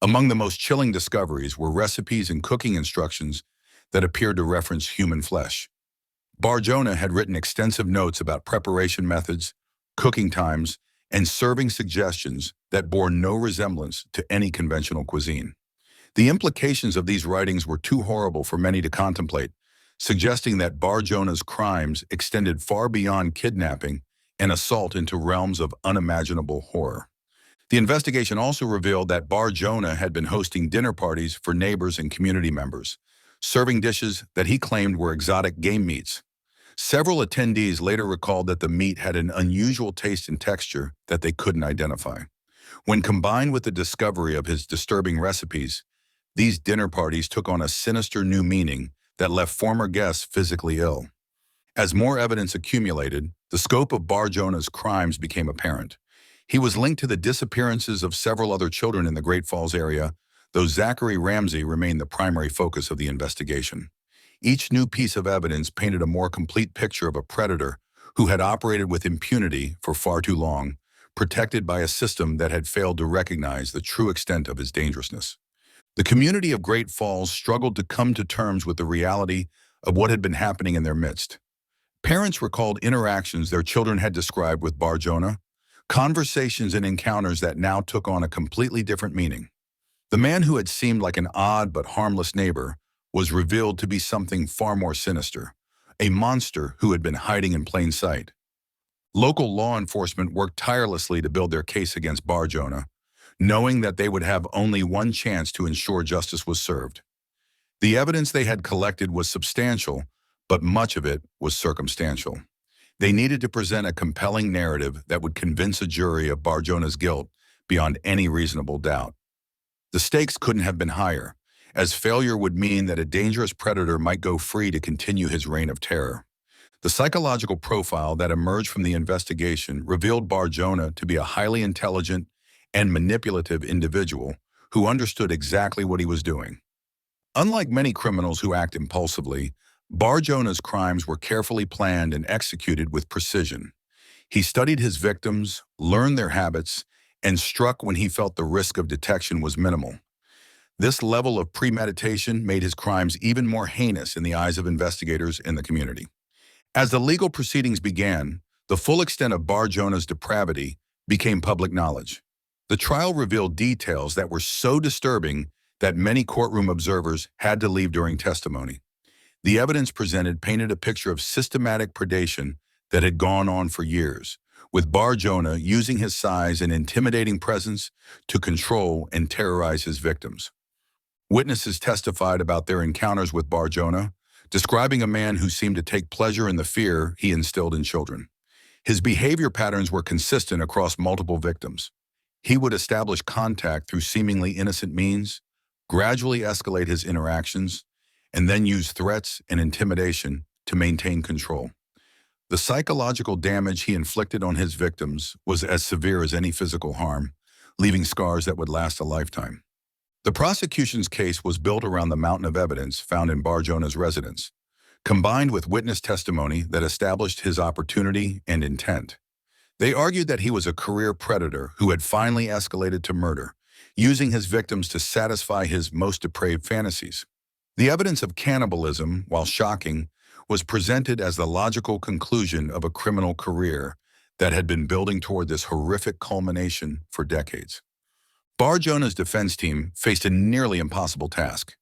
Among the most chilling discoveries were recipes and cooking instructions that appeared to reference human flesh. Bar Jonah had written extensive notes about preparation methods, cooking times, and serving suggestions that bore no resemblance to any conventional cuisine. The implications of these writings were too horrible for many to contemplate, suggesting that Bar Jonah's crimes extended far beyond kidnapping and assault into realms of unimaginable horror. The investigation also revealed that Bar Jonah had been hosting dinner parties for neighbors and community members, serving dishes that he claimed were exotic game meats. Several attendees later recalled that the meat had an unusual taste and texture that they couldn't identify. When combined with the discovery of his disturbing recipes, these dinner parties took on a sinister new meaning that left former guests physically ill. As more evidence accumulated, the scope of Bar Jonah's crimes became apparent. He was linked to the disappearances of several other children in the Great Falls area, though Zachary Ramsey remained the primary focus of the investigation. Each new piece of evidence painted a more complete picture of a predator who had operated with impunity for far too long, protected by a system that had failed to recognize the true extent of his dangerousness. The community of Great Falls struggled to come to terms with the reality of what had been happening in their midst. Parents recalled interactions their children had described with Bar Jonah, conversations and encounters that now took on a completely different meaning. The man who had seemed like an odd but harmless neighbor was revealed to be something far more sinister, a monster who had been hiding in plain sight. Local law enforcement worked tirelessly to build their case against Bar Jonah, knowing that they would have only one chance to ensure justice was served. The evidence they had collected was substantial, but much of it was circumstantial. They needed to present a compelling narrative that would convince a jury of Bar Jonah's guilt beyond any reasonable doubt. The stakes couldn't have been higher, as failure would mean that a dangerous predator might go free to continue his reign of terror. The psychological profile that emerged from the investigation revealed Bar Jonah to be a highly intelligent and manipulative individual who understood exactly what he was doing. Unlike many criminals who act impulsively, Bar Jonah's crimes were carefully planned and executed with precision. He studied his victims, learned their habits, and struck when he felt the risk of detection was minimal. This level of premeditation made his crimes even more heinous in the eyes of investigators and the community. As the legal proceedings began, the full extent of Bar Jonah's depravity became public knowledge. The trial revealed details that were so disturbing that many courtroom observers had to leave during testimony. The evidence presented painted a picture of systematic predation that had gone on for years, with Bar Jonah using his size and intimidating presence to control and terrorize his victims. Witnesses testified about their encounters with Bar Jonah, describing a man who seemed to take pleasure in the fear he instilled in children. His behavior patterns were consistent across multiple victims. He would establish contact through seemingly innocent means, gradually escalate his interactions, and then use threats and intimidation to maintain control. The psychological damage he inflicted on his victims was as severe as any physical harm, leaving scars that would last a lifetime. The prosecution's case was built around the mountain of evidence found in Bar Jonah's residence, combined with witness testimony that established his opportunity and intent. They argued that he was a career predator who had finally escalated to murder, using his victims to satisfy his most depraved fantasies. The evidence of cannibalism, while shocking, was presented as the logical conclusion of a criminal career that had been building toward this horrific culmination for decades. Bar Jonah's defense team faced a nearly impossible task.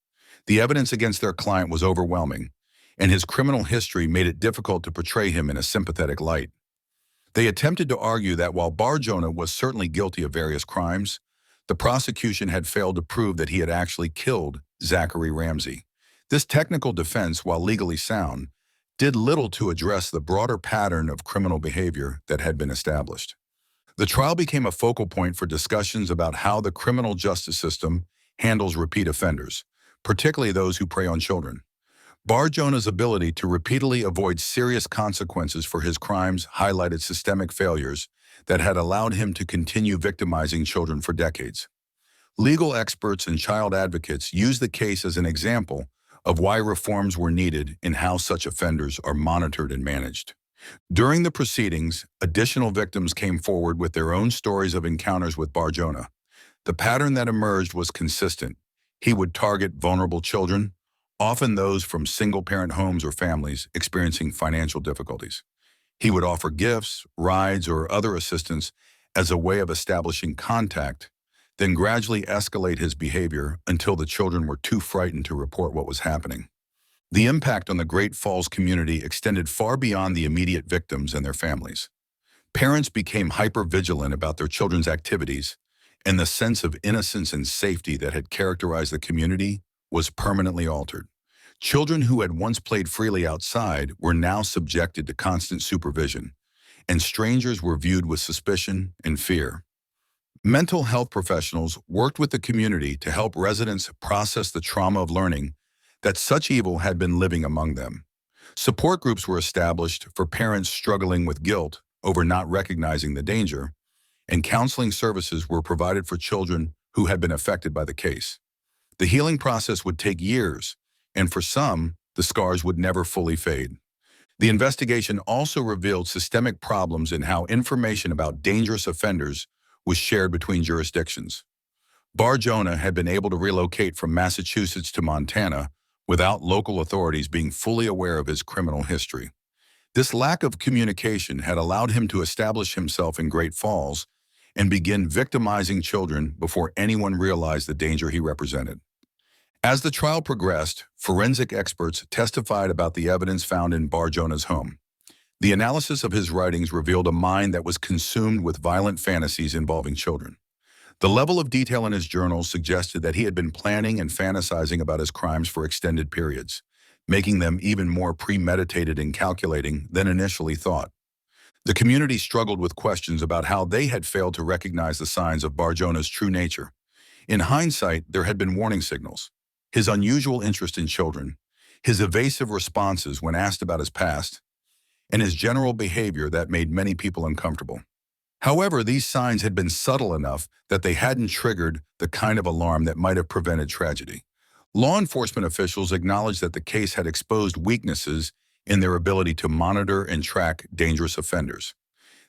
The evidence against their client was overwhelming, and his criminal history made it difficult to portray him in a sympathetic light. They attempted to argue that while Bar Jonah was certainly guilty of various crimes, the prosecution had failed to prove that he had actually killed Zachary Ramsey. This technical defense, while legally sound, did little to address the broader pattern of criminal behavior that had been established. The trial became a focal point for discussions about how the criminal justice system handles repeat offenders, particularly those who prey on children. Bar Jonah's ability to repeatedly avoid serious consequences for his crimes highlighted systemic failures that had allowed him to continue victimizing children for decades. Legal experts and child advocates used the case as an example of why reforms were needed in how such offenders are monitored and managed. During the proceedings, additional victims came forward with their own stories of encounters with Bar Jonah. The pattern that emerged was consistent. He would target vulnerable children, often those from single-parent homes or families experiencing financial difficulties. He would offer gifts, rides, or other assistance as a way of establishing contact, then gradually escalate his behavior until the children were too frightened to report what was happening. The impact on the Great Falls community extended far beyond the immediate victims and their families. Parents became hyper-vigilant about their children's activities, and the sense of innocence and safety that had characterized the community was permanently altered. Children who had once played freely outside were now subjected to constant supervision, and strangers were viewed with suspicion and fear. Mental health professionals worked with the community to help residents process the trauma of learning that such evil had been living among them. Support groups were established for parents struggling with guilt over not recognizing the danger, and counseling services were provided for children who had been affected by the case. The healing process would take years, and for some, the scars would never fully fade. The investigation also revealed systemic problems in how information about dangerous offenders was shared between jurisdictions. Bar Jonah had been able to relocate from Massachusetts to Montana without local authorities being fully aware of his criminal history. This lack of communication had allowed him to establish himself in Great Falls and begin victimizing children before anyone realized the danger he represented. As the trial progressed, forensic experts testified about the evidence found in Bar Jonah's home. The analysis of his writings revealed a mind that was consumed with violent fantasies involving children. The level of detail in his journals suggested that he had been planning and fantasizing about his crimes for extended periods, making them even more premeditated and calculating than initially thought. The community struggled with questions about how they had failed to recognize the signs of Bar Jonah's true nature. In hindsight, there had been warning signals. his unusual interest in children, his evasive responses when asked about his past, and his general behavior that made many people uncomfortable. However, these signs had been subtle enough that they hadn't triggered the kind of alarm that might have prevented tragedy. Law enforcement officials acknowledged that the case had exposed weaknesses in their ability to monitor and track dangerous offenders.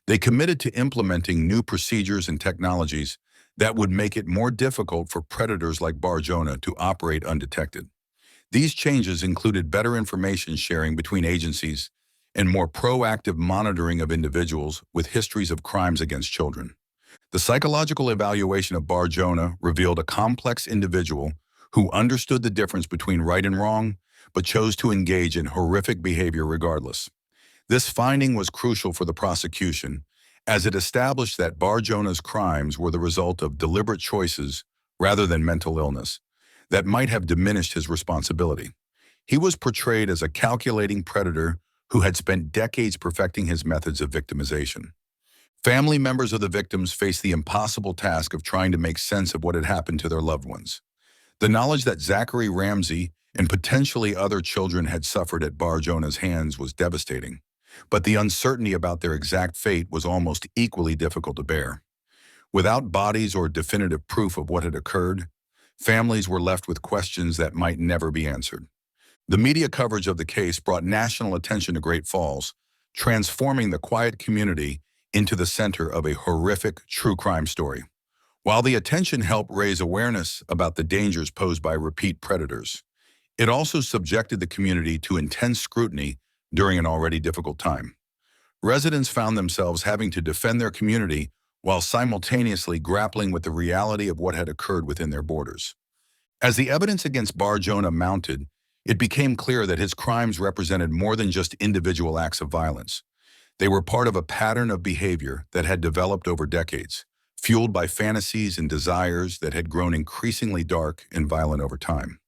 They committed to implementing new procedures and technologies that would make it more difficult for predators like Bar Jonah to operate undetected. These changes included better information sharing between agencies and more proactive monitoring of individuals with histories of crimes against children. The psychological evaluation of Bar Jonah revealed a complex individual who understood the difference between right and wrong, but chose to engage in horrific behavior regardless. This finding was crucial for the prosecution, as it established that Bar Jonah's crimes were the result of deliberate choices rather than mental illness that might have diminished his responsibility. He was portrayed as a calculating predator who had spent decades perfecting his methods of victimization. Family members of the victims faced the impossible task of trying to make sense of what had happened to their loved ones. The knowledge that Zachary Ramsey and potentially other children had suffered at Bar Jonah's hands was devastating, but the uncertainty about their exact fate was almost equally difficult to bear. Without bodies or definitive proof of what had occurred, families were left with questions that might never be answered. The media coverage of the case brought national attention to Great Falls, transforming the quiet community into the center of a horrific true crime story. While the attention helped raise awareness about the dangers posed by repeat predators, it also subjected the community to intense scrutiny during an already difficult time. Residents found themselves having to defend their community while simultaneously grappling with the reality of what had occurred within their borders. As the evidence against Bar Jonah mounted, it became clear that his crimes represented more than just individual acts of violence. They were part of a pattern of behavior that had developed over decades, fueled by fantasies and desires that had grown increasingly dark and violent over time.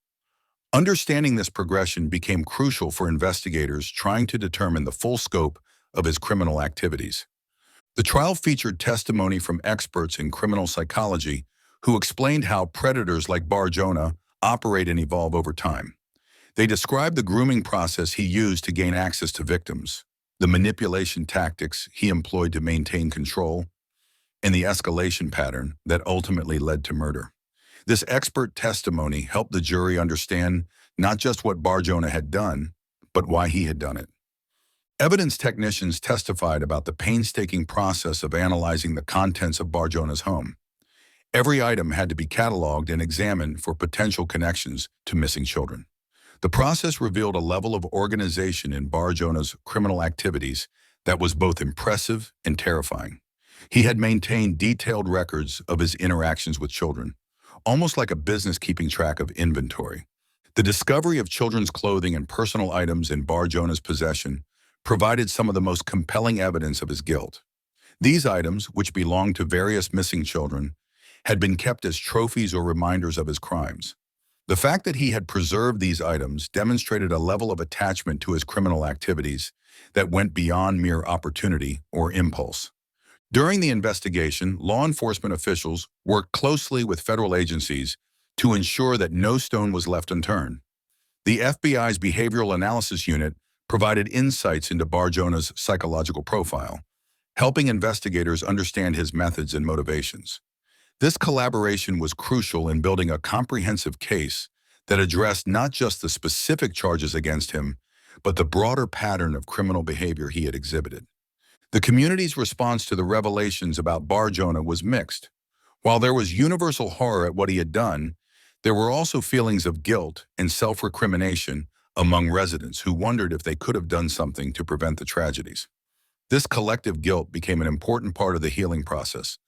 Understanding this progression became crucial for investigators trying to determine the full scope of his criminal activities. The trial featured testimony from experts in criminal psychology who explained how predators like Bar Jonah operate and evolve over time. They described the grooming process he used to gain access to victims, the manipulation tactics he employed to maintain control, and the escalation pattern that ultimately led to murder. This expert testimony helped the jury understand not just what Bar Jonah had done, but why he had done it. Evidence technicians testified about the painstaking process of analyzing the contents of Bar Jonah's home. Every item had to be cataloged and examined for potential connections to missing children. The process revealed a level of organization in Bar Jonah's criminal activities that was both impressive and terrifying. He had maintained detailed records of his interactions with children, almost like a business keeping track of inventory. The discovery of children's clothing and personal items in Bar Jonah's possession provided some of the most compelling evidence of his guilt. These items, which belonged to various missing children, had been kept as trophies or reminders of his crimes. The fact that he had preserved these items demonstrated a level of attachment to his criminal activities that went beyond mere opportunity or impulse. During the investigation, law enforcement officials worked closely with federal agencies to ensure that no stone was left unturned. The FBI's Behavioral Analysis Unit provided insights into Bar Jonah's psychological profile, helping investigators understand his methods and motivations. This collaboration was crucial in building a comprehensive case that addressed not just the specific charges against him, but the broader pattern of criminal behavior he had exhibited. The community's response to the revelations about Bar Jonah was mixed. While there was universal horror at what he had done, there were also feelings of guilt and self-recrimination among residents who wondered if they could have done something to prevent the tragedies. This collective guilt became an important part of the healing process,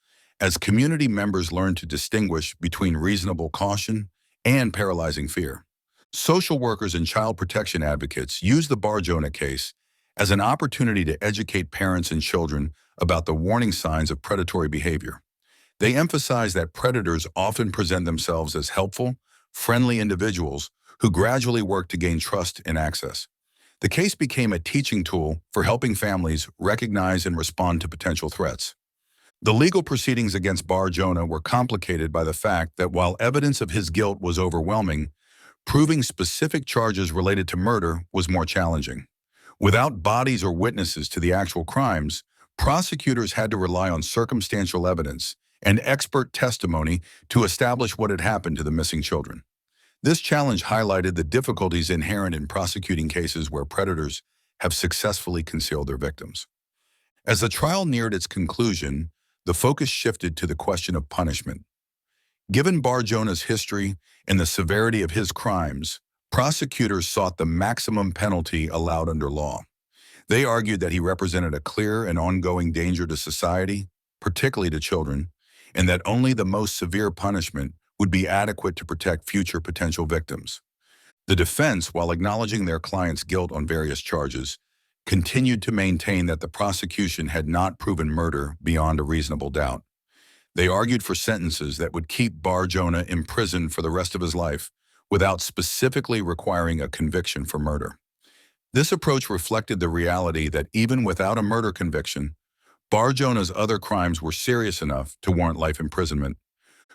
as community members learned to distinguish between reasonable caution and paralyzing fear. Social workers and child protection advocates used the Bar Jonah case as an opportunity to educate parents and children about the warning signs of predatory behavior. They emphasized that predators often present themselves as helpful, friendly individuals who gradually work to gain trust and access. The case became a teaching tool for helping families recognize and respond to potential threats. The legal proceedings against Bar Jonah were complicated by the fact that while evidence of his guilt was overwhelming, Proving specific charges related to murder was more challenging. Without bodies or witnesses to the actual crimes, prosecutors had to rely on circumstantial evidence and expert testimony to establish what had happened to the missing children. This challenge highlighted the difficulties inherent in prosecuting cases where predators have successfully concealed their victims. As the trial neared its conclusion, the focus shifted to the question of punishment. Given Bar Jonah's history and the severity of his crimes, prosecutors sought the maximum penalty allowed under law. They argued that he represented a clear and ongoing danger to society, particularly to children, and that only the most severe punishment would be adequate to protect future potential victims. The defense, while acknowledging their client's guilt on various charges, continued to maintain that the prosecution had not proven murder beyond a reasonable doubt. They argued for sentences that would keep Bar Jonah imprisoned for the rest of his life without specifically requiring a conviction for murder. This approach reflected the reality that even without a murder conviction, Bar Jonah's other crimes were serious enough to warrant life imprisonment.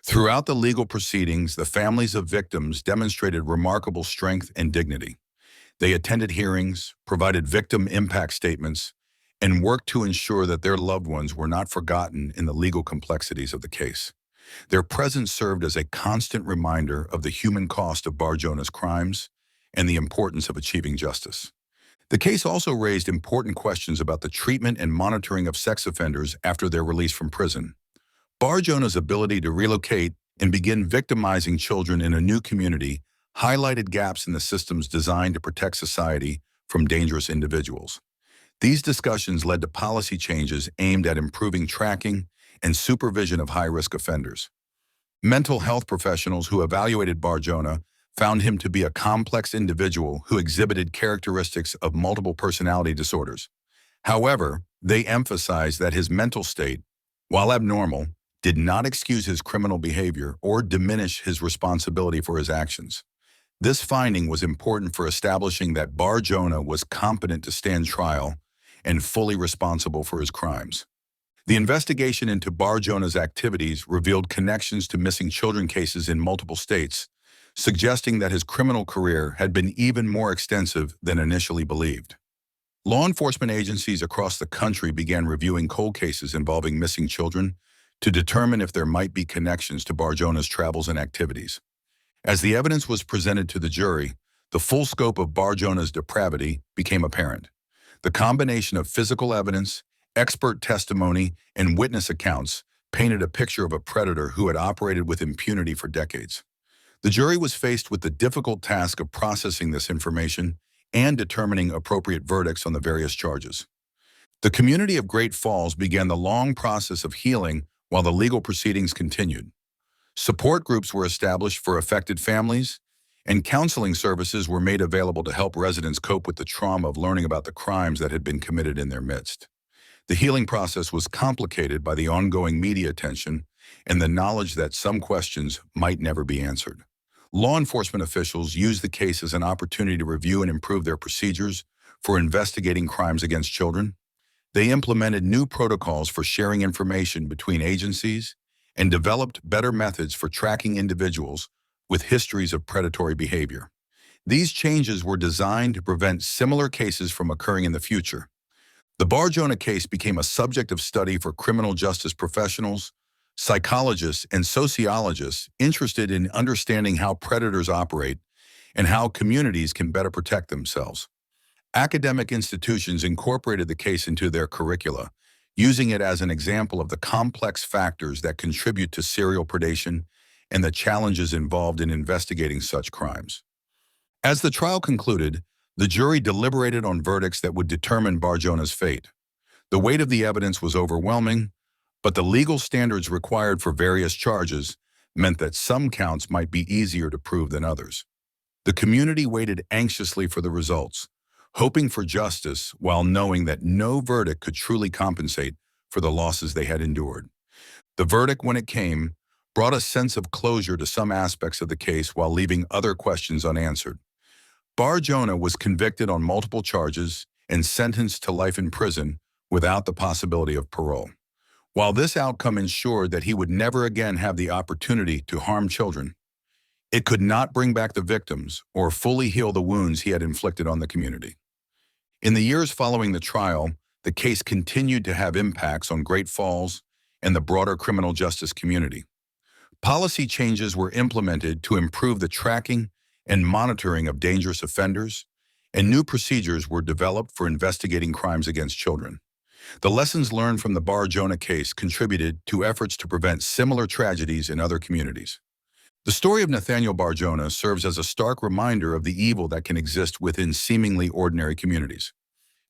Throughout the legal proceedings, the families of victims demonstrated remarkable strength and dignity. They attended hearings, provided victim impact statements, and worked to ensure that their loved ones were not forgotten in the legal complexities of the case. Their presence served as a constant reminder of the human cost of Bar Jonah's crimes and the importance of achieving justice. The case also raised important questions about the treatment and monitoring of sex offenders after their release from prison. Bar Jonah's ability to relocate and begin victimizing children in a new community highlighted gaps in the systems designed to protect society from dangerous individuals. These discussions led to policy changes aimed at improving tracking and supervision of high-risk offenders. Mental health professionals who evaluated Bar Jonah found him to be a complex individual who exhibited characteristics of multiple personality disorders. However, they emphasized that his mental state, while abnormal, did not excuse his criminal behavior or diminish his responsibility for his actions. This finding was important for establishing that Bar Jonah was competent to stand trial and fully responsible for his crimes. The investigation into Bar Jonah's activities revealed connections to missing children cases in multiple states, suggesting that his criminal career had been even more extensive than initially believed. Law enforcement agencies across the country began reviewing cold cases involving missing children to determine if there might be connections to Bar Jonah's travels and activities. As the evidence was presented to the jury, the full scope of Bar Jonah's depravity became apparent. The combination of physical evidence, expert testimony, and witness accounts painted a picture of a predator who had operated with impunity for decades. The jury was faced with the difficult task of processing this information and determining appropriate verdicts on the various charges. The community of Great Falls began the long process of healing while the legal proceedings continued. Support groups were established for affected families, and counseling services were made available to help residents cope with the trauma of learning about the crimes that had been committed in their midst. The healing process was complicated by the ongoing media attention and the knowledge that some questions might never be answered. Law enforcement officials used the case as an opportunity to review and improve their procedures for investigating crimes against children. They implemented new protocols for sharing information between agencies and developed better methods for tracking individuals with histories of predatory behavior. These changes were designed to prevent similar cases from occurring in the future. The Bar Jonah case became a subject of study for criminal justice professionals, psychologists, and sociologists interested in understanding how predators operate and how communities can better protect themselves. Academic institutions incorporated the case into their curricula, using it as an example of the complex factors that contribute to serial predation and the challenges involved in investigating such crimes. As the trial concluded, the jury deliberated on verdicts that would determine Bar Jonah's fate. The weight of the evidence was overwhelming, but the legal standards required for various charges meant that some counts might be easier to prove than others. The community waited anxiously for the results, hoping for justice while knowing that no verdict could truly compensate for the losses they had endured. The verdict, when it came, brought a sense of closure to some aspects of the case while leaving other questions unanswered. Bar Jonah was convicted on multiple charges and sentenced to life in prison without the possibility of parole. While this outcome ensured that he would never again have the opportunity to harm children, It could not bring back the victims or fully heal the wounds he had inflicted on the community. In the years following the trial, the case continued to have impacts on Great Falls and the broader criminal justice community. Policy changes were implemented to improve the tracking and monitoring of dangerous offenders, and new procedures were developed for investigating crimes against children. The lessons learned from the Bar Jonah case contributed to efforts to prevent similar tragedies in other communities. The story of Nathaniel Bar Jonah serves as a stark reminder of the evil that can exist within seemingly ordinary communities.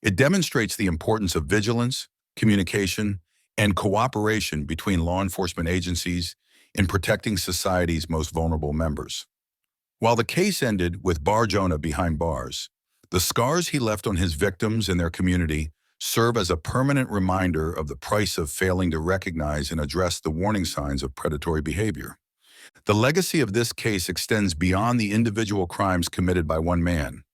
It demonstrates the importance of vigilance, communication, and cooperation between law enforcement agencies in protecting society's most vulnerable members. While the case ended with Bar Jonah behind bars, the scars he left on his victims and their community serve as a permanent reminder of the price of failing to recognize and address the warning signs of predatory behavior. The legacy of this case extends beyond the individual crimes committed by one man.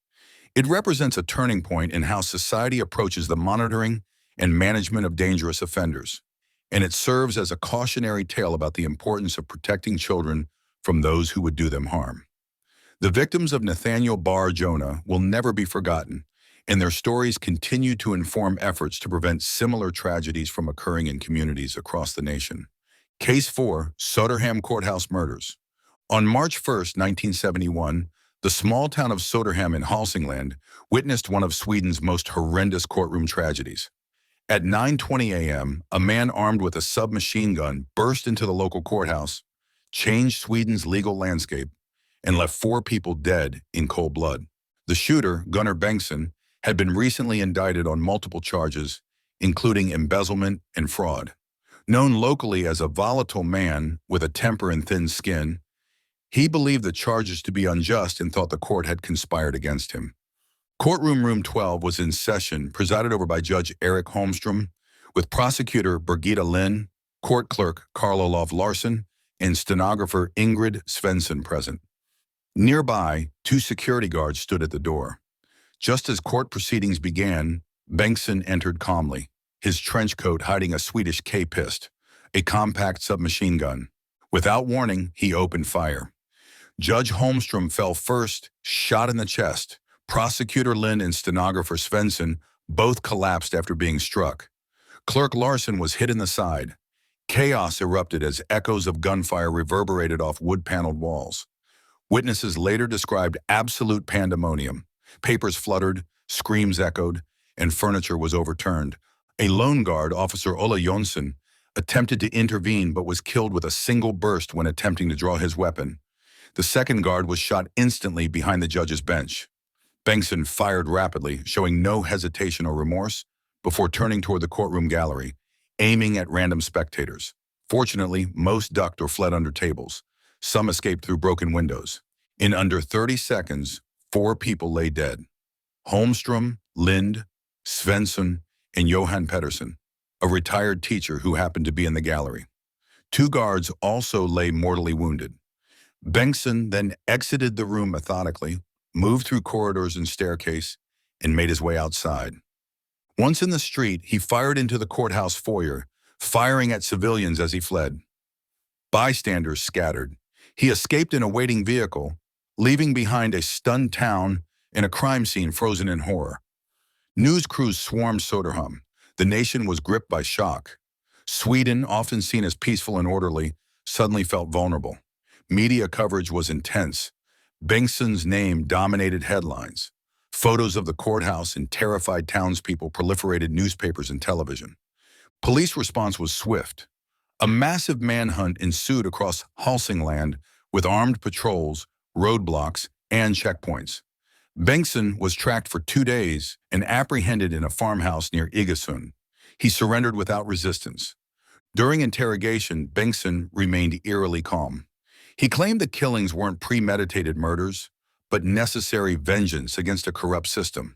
It represents a turning point in how society approaches the monitoring and management of dangerous offenders, and it serves as a cautionary tale about the importance of protecting children from those who would do them harm. The victims of Nathaniel Bar Jonah will never be forgotten, and their stories continue to inform efforts to prevent similar tragedies from occurring in communities across the nation. Case 4, Soderham Courthouse Murders. On March 1, 1971, the small town of Soderham in Hälsingland witnessed one of Sweden's most horrendous courtroom tragedies. At 9:20 a.m., a man armed with a submachine gun burst into the local courthouse, changed Sweden's legal landscape, and left 4 people dead in cold blood. The shooter, Gunnar Bengtsson, had been recently indicted on multiple charges, including embezzlement and fraud. Known locally as a volatile man with a temper and thin skin, he believed the charges to be unjust and thought the court had conspired against him. Courtroom Room 12 was in session, presided over by Judge Erik Holmstrom, with prosecutor Birgitta Lind, court clerk Carl Olof Larsson, and stenographer Ingrid Svensson present. Nearby, 2 security guards stood at the door. Just as court proceedings began, Bengtsson entered calmly, his trench coat hiding a Swedish K-pist, a compact submachine gun. Without warning, he opened fire. Judge Holmstrom fell first, shot in the chest. Prosecutor Lind and stenographer Svensson both collapsed after being struck. Clerk Larsson was hit in the side. Chaos erupted as echoes of gunfire reverberated off wood-paneled walls. Witnesses later described absolute pandemonium. Papers fluttered, screams echoed, and furniture was overturned. A lone guard, Officer Ola Jonsson, attempted to intervene but was killed with a single burst when attempting to draw his weapon. The second guard was shot instantly behind the judge's bench. Bengtsson fired rapidly, showing no hesitation or remorse, before turning toward the courtroom gallery, aiming at random spectators. Fortunately, most ducked or fled under tables. Some escaped through broken windows. In under 30 seconds, 4 people lay dead. Holmstrom, Lind, Svensson, and Johan Pettersson, a retired teacher who happened to be in the gallery. 2 guards also lay mortally wounded. Bengtsson then exited the room methodically, moved through corridors and staircase, and made his way outside. Once in the street, he fired into the courthouse foyer, firing at civilians as he fled. Bystanders scattered. He escaped in a waiting vehicle, leaving behind a stunned town and a crime scene frozen in horror. News crews swarmed Soderham. The nation was gripped by shock. Sweden, often seen as peaceful and orderly, suddenly felt vulnerable. Media coverage was intense. Bengtsson's name dominated headlines. Photos of the courthouse and terrified townspeople proliferated newspapers and television. Police response was swift. A massive manhunt ensued across Hälsingland with armed patrols, roadblocks, and checkpoints. Bengtsson was tracked for 2 days and apprehended in a farmhouse near Iggesund. He surrendered without resistance. During interrogation, Bengtsson remained eerily calm. He claimed the killings weren't premeditated murders, but necessary vengeance against a corrupt system.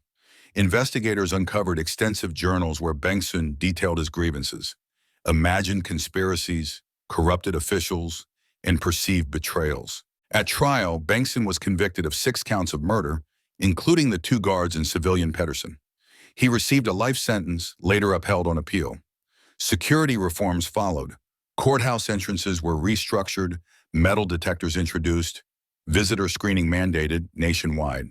Investigators uncovered extensive journals where Bengtsson detailed his grievances, imagined conspiracies, corrupted officials, and perceived betrayals. At trial, Bengtsson was convicted of 6 counts of murder, including the 2 guards and civilian Pettersson. He received a life sentence, later upheld on appeal. Security reforms followed. Courthouse entrances were restructured, metal detectors introduced, visitor screening mandated nationwide.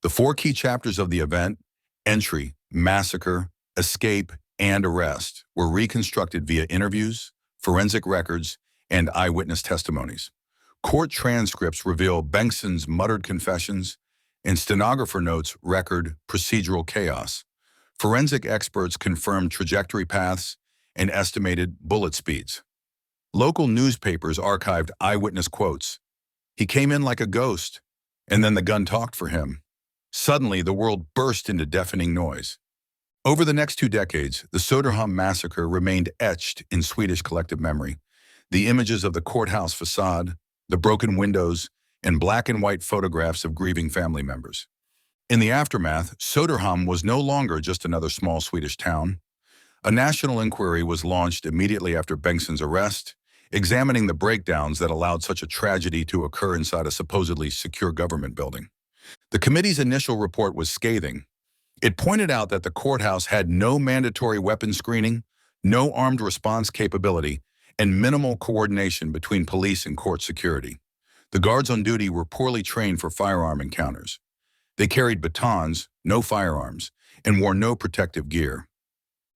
The four key chapters of the event, entry, massacre, escape, and arrest, were reconstructed via interviews, forensic records, and eyewitness testimonies. Court transcripts reveal Bengtson's muttered confessions, and stenographer notes record procedural chaos. Forensic experts confirmed trajectory paths and estimated bullet speeds. Local newspapers archived eyewitness quotes. "He came in like a ghost, and then the gun talked for him." Suddenly, the world burst into deafening noise. Over the next 2 decades, the Söderhamn massacre remained etched in Swedish collective memory. The images of the courthouse facade, the broken windows, and black and white photographs of grieving family members. In the aftermath, Söderhamn was no longer just another small Swedish town. A national inquiry was launched immediately after Bengtson's arrest, examining the breakdowns that allowed such a tragedy to occur inside a supposedly secure government building. The committee's initial report was scathing. It pointed out that the courthouse had no mandatory weapon screening, no armed response capability, and minimal coordination between police and court security. The guards on duty were poorly trained for firearm encounters. They carried batons, no firearms, and wore no protective gear.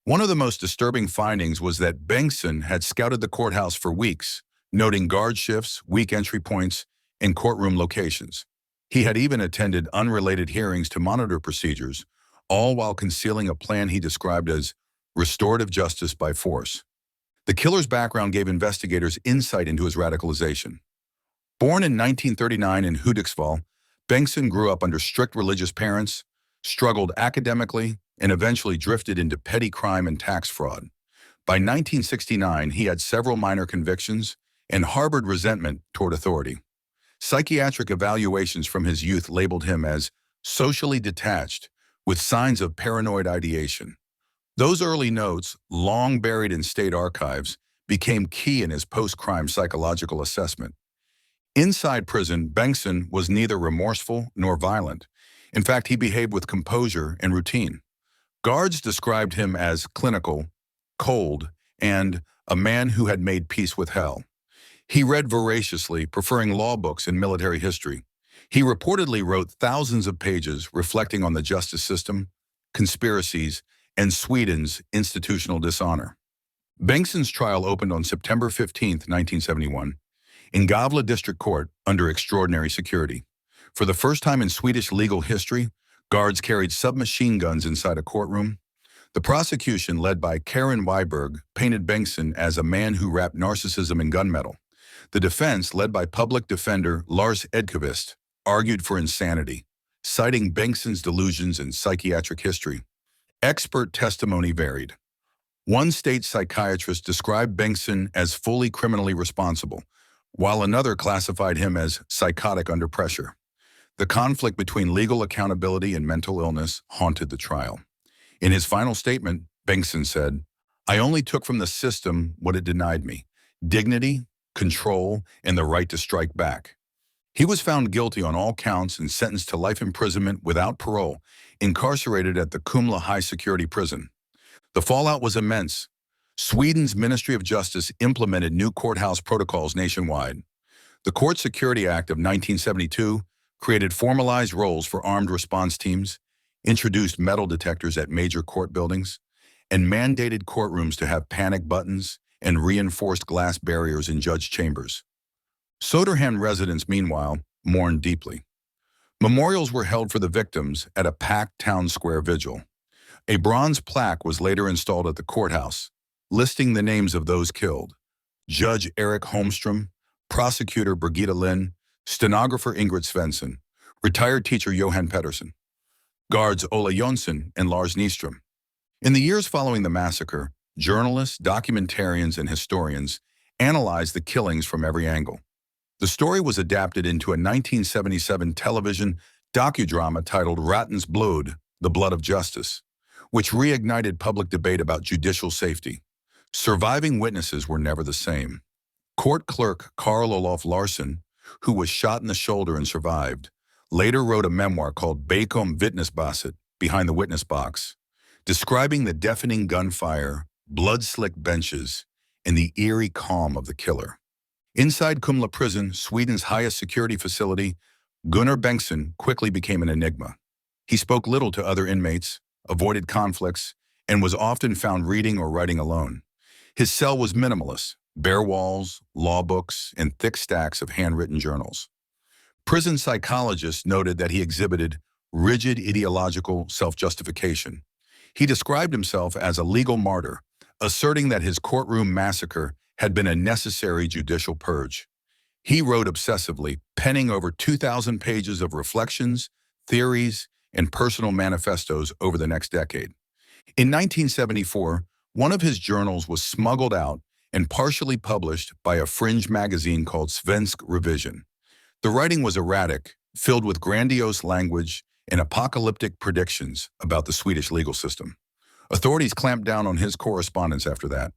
One of the most disturbing findings was that Bengtsson had scouted the courthouse for weeks, noting guard shifts, weak entry points, and courtroom locations. He had even attended unrelated hearings to monitor procedures, all while concealing a plan he described as restorative justice by force. The killer's background gave investigators insight into his radicalization. Born in 1939 in Hudiksvall, Bengtsson grew up under strict religious parents, struggled academically, and eventually drifted into petty crime and tax fraud. By 1969, he had several minor convictions and harbored resentment toward authority. Psychiatric evaluations from his youth labeled him as socially detached, with signs of paranoid ideation. Those early notes, long buried in state archives, became key in his post-crime psychological assessment. Inside prison, Bengtsson was neither remorseful nor violent. In fact, he behaved with composure and routine. Guards described him as clinical, cold, and a man who had made peace with hell. He read voraciously, preferring law books and military history. He reportedly wrote thousands of pages reflecting on the justice system, conspiracies, and Sweden's institutional dishonor. Bengtsson's trial opened on September 15, 1971, in Gavle District Court under extraordinary security. For the first time in Swedish legal history, guards carried submachine guns inside a courtroom. The prosecution, led by Karin Weiberg, painted Bengtsson as a man who wrapped narcissism in gunmetal. The defense, led by public defender Lars Edqvist, argued for insanity, citing Bengtsson's delusions and psychiatric history. Expert testimony varied. One state psychiatrist described Bengtsson as fully criminally responsible, while another classified him as psychotic under pressure. The conflict between legal accountability and mental illness haunted the trial. In his final statement, Bengtsson said, "I only took from the system what it denied me: dignity, control, and the right to strike back." He was found guilty on all counts and sentenced to life imprisonment without parole, incarcerated at the Kumla High Security Prison. The fallout was immense. Sweden's Ministry of Justice implemented new courthouse protocols nationwide. The Court Security Act of 1972 created formalized roles for armed response teams, introduced metal detectors at major court buildings, and mandated courtrooms to have panic buttons and reinforced glass barriers in judge chambers. Söderhamn residents, meanwhile, mourned deeply. Memorials were held for the victims at a packed town square vigil. A bronze plaque was later installed at the courthouse, listing the names of those killed: Judge Eric Holmstrom, Prosecutor Birgitta Lind, stenographer Ingrid Svensson, retired teacher Johan Pettersson, guards Ola Jonsson and Lars Nyström. In the years following the massacre, journalists, documentarians, and historians analyzed the killings from every angle. The story was adapted into a 1977 television docudrama titled Rattens Blod, The Blood of Justice, which reignited public debate about judicial safety. Surviving witnesses were never the same. Court clerk Carl Olof Larsson, who was shot in the shoulder and survived, later wrote a memoir called Bakom Vittnesbasset, Behind the Witness Box, describing the deafening gunfire, blood-slicked benches, and the eerie calm of the killer. Inside Kumla prison, Sweden's highest security facility, Gunnar Bengtsson quickly became an enigma. He spoke little to other inmates, avoided conflicts, and was often found reading or writing alone. His cell was minimalist, bare walls, law books, and thick stacks of handwritten journals. Prison psychologists noted that he exhibited rigid ideological self-justification. He described himself as a legal martyr, asserting that his courtroom massacre had been a necessary judicial purge. He wrote obsessively, penning over 2,000 pages of reflections, theories, and personal manifestos over the next decade. In 1974, one of his journals was smuggled out and partially published by a fringe magazine called Svensk Revision. The writing was erratic, filled with grandiose language and apocalyptic predictions about the Swedish legal system. Authorities clamped down on his correspondence after that.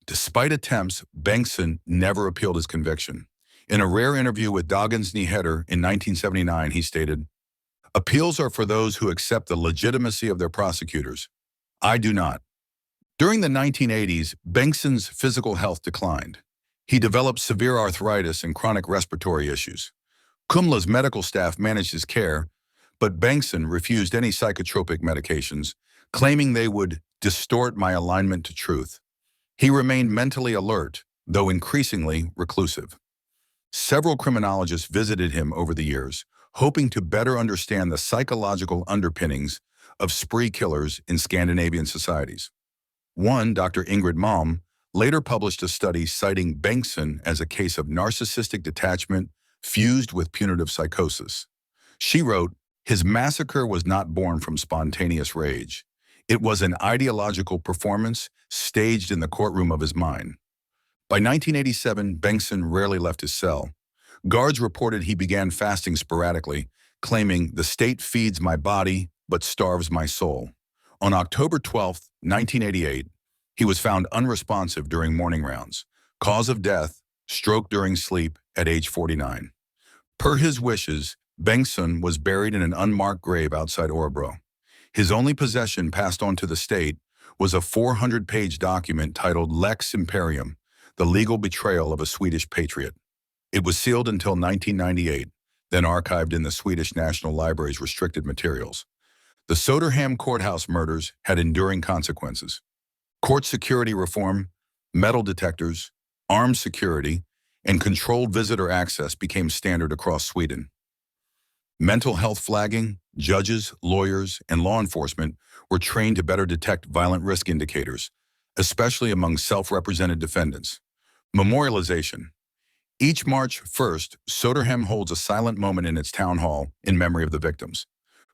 Despite attempts, Bengtsson never appealed his conviction. In a rare interview with Dagens Nyheter in 1979, he stated, "Appeals are for those who accept the legitimacy of their prosecutors. I do not." During the 1980s, Bengtsson's physical health declined. He developed severe arthritis and chronic respiratory issues. Kumla's medical staff managed his care, but Bengtsson refused any psychotropic medications, claiming they would distort my alignment to truth. He remained mentally alert, though increasingly reclusive. Several criminologists visited him over the years, hoping to better understand the psychological underpinnings of spree killers in Scandinavian societies. One, Dr. Ingrid Malm, later published a study citing Bengtsson as a case of narcissistic detachment fused with punitive psychosis. She wrote, "His massacre was not born from spontaneous rage. It was an ideological performance staged in the courtroom of his mind." By 1987, Bengtsson rarely left his cell. Guards reported he began fasting sporadically, claiming, "The state feeds my body, but starves my soul." On October 12, 1988, he was found unresponsive during morning rounds. Cause of death, stroke during sleep at age 49. Per his wishes, Bengtsson was buried in an unmarked grave outside Örebro. His only possession passed on to the state was a 400-page document titled Lex Imperium, the legal betrayal of a Swedish patriot. It was sealed until 1998, then archived in the Swedish National Library's restricted materials. The Söderhamn courthouse murders had enduring consequences. Court security reform, metal detectors, armed security, and controlled visitor access became standard across Sweden. Mental health flagging, judges, lawyers, and law enforcement were trained to better detect violent risk indicators, especially among self-represented defendants. Memorialization. Each March 1st, Söderhamn holds a silent moment in its town hall in memory of the victims.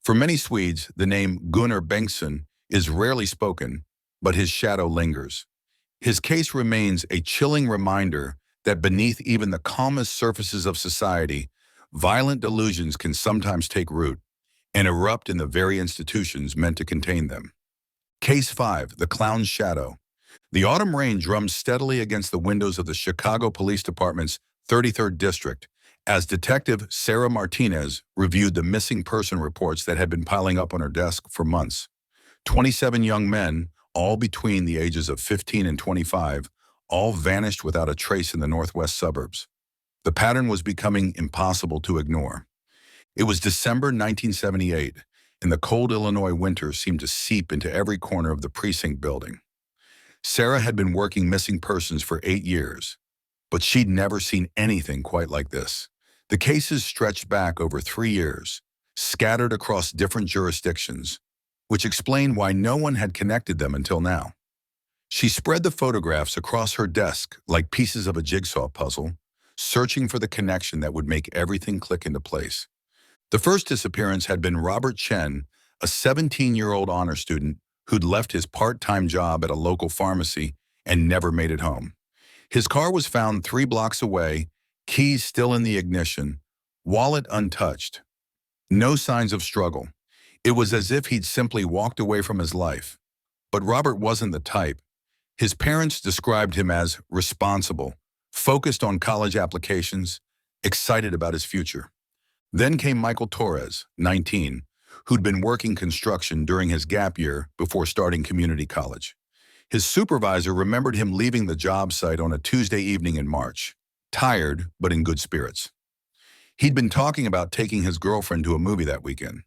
For many Swedes, the name Gunnar Bengtsson is rarely spoken, but his shadow lingers. His case remains a chilling reminder that beneath even the calmest surfaces of society, violent delusions can sometimes take root and erupt in the very institutions meant to contain them. Case 5, The Clown's Shadow. The autumn rain drummed steadily against the windows of the Chicago Police Department's 33rd District as Detective Sarah Martinez reviewed the missing person reports that had been piling up on her desk for months. 27 young men, all between the ages of 15 and 25, all vanished without a trace in the northwest suburbs. The pattern was becoming impossible to ignore. It was December 1978, and the cold Illinois winter seemed to seep into every corner of the precinct building. Sarah had been working missing persons for 8 years, but she'd never seen anything quite like this. The cases stretched back over 3 years, scattered across different jurisdictions, which explained why no one had connected them until now. She spread the photographs across her desk like pieces of a jigsaw puzzle, searching for the connection that would make everything click into place. The first disappearance had been Robert Chen, a 17-year-old honor student who'd left his part-time job at a local pharmacy and never made it home. His car was found 3 blocks away, keys still in the ignition, wallet untouched. No signs of struggle. It was as if he'd simply walked away from his life. But Robert wasn't the type. His parents described him as responsible, focused on college applications, excited about his future. Then came Michael Torres, 19, who'd been working construction during his gap year before starting community college. His supervisor remembered him leaving the job site on a Tuesday evening in March. tired but in good spirits. He'd been talking about taking his girlfriend to a movie that weekend.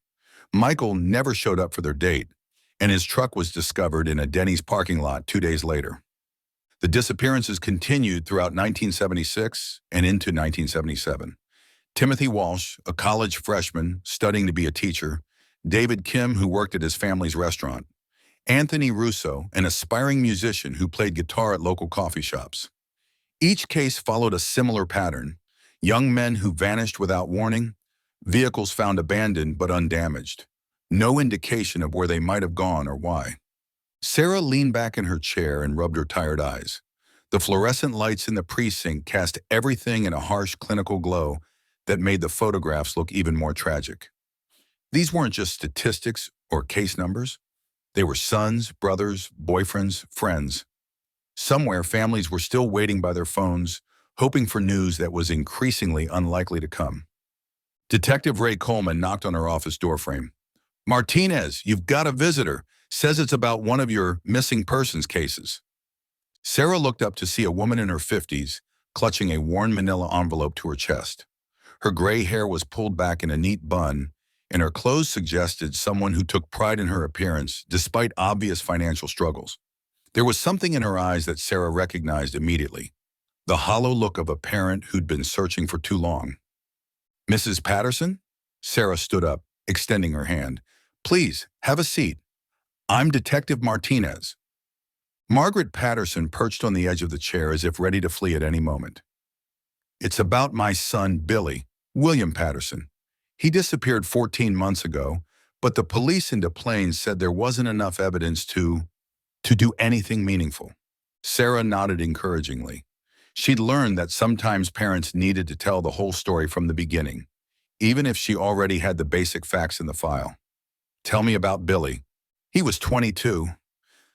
Michael never showed up for their date, and his truck was discovered in a Denny's parking lot 2 days later. The disappearances continued throughout 1976 and into 1977. Timothy Walsh, a college freshman studying to be a teacher, David Kim, who worked at his family's restaurant, Anthony Russo, an aspiring musician who played guitar at local coffee shops. Each case followed a similar pattern: young men who vanished without warning, vehicles found abandoned but undamaged, no indication of where they might have gone or why. Sarah leaned back in her chair and rubbed her tired eyes. The fluorescent lights in the precinct cast everything in a harsh clinical glow that made the photographs look even more tragic. These weren't just statistics or case numbers. They were sons, brothers, boyfriends, friends. Somewhere, families were still waiting by their phones, hoping for news that was increasingly unlikely to come. Detective Ray Coleman knocked on her office doorframe. "Martinez, you've got a visitor. Says it's about one of your missing persons cases." Sarah looked up to see a woman in her 50s clutching a worn manila envelope to her chest. Her gray hair was pulled back in a neat bun, and her clothes suggested someone who took pride in her appearance despite obvious financial struggles. There was something in her eyes that Sarah recognized immediately: the hollow look of a parent who'd been searching for too long. "Mrs. Patterson?" Sarah stood up, extending her hand. "Please, have a seat. I'm Detective Martinez." Margaret Patterson perched on the edge of the chair as if ready to flee at any moment. "It's about my son, Billy, William Patterson. He disappeared 14 months ago, but the police in Des Plaines said there wasn't enough evidence to do anything meaningful." Sarah nodded encouragingly. She'd learned that sometimes parents needed to tell the whole story from the beginning, even if she already had the basic facts in the file. "Tell me about Billy." "He was 22.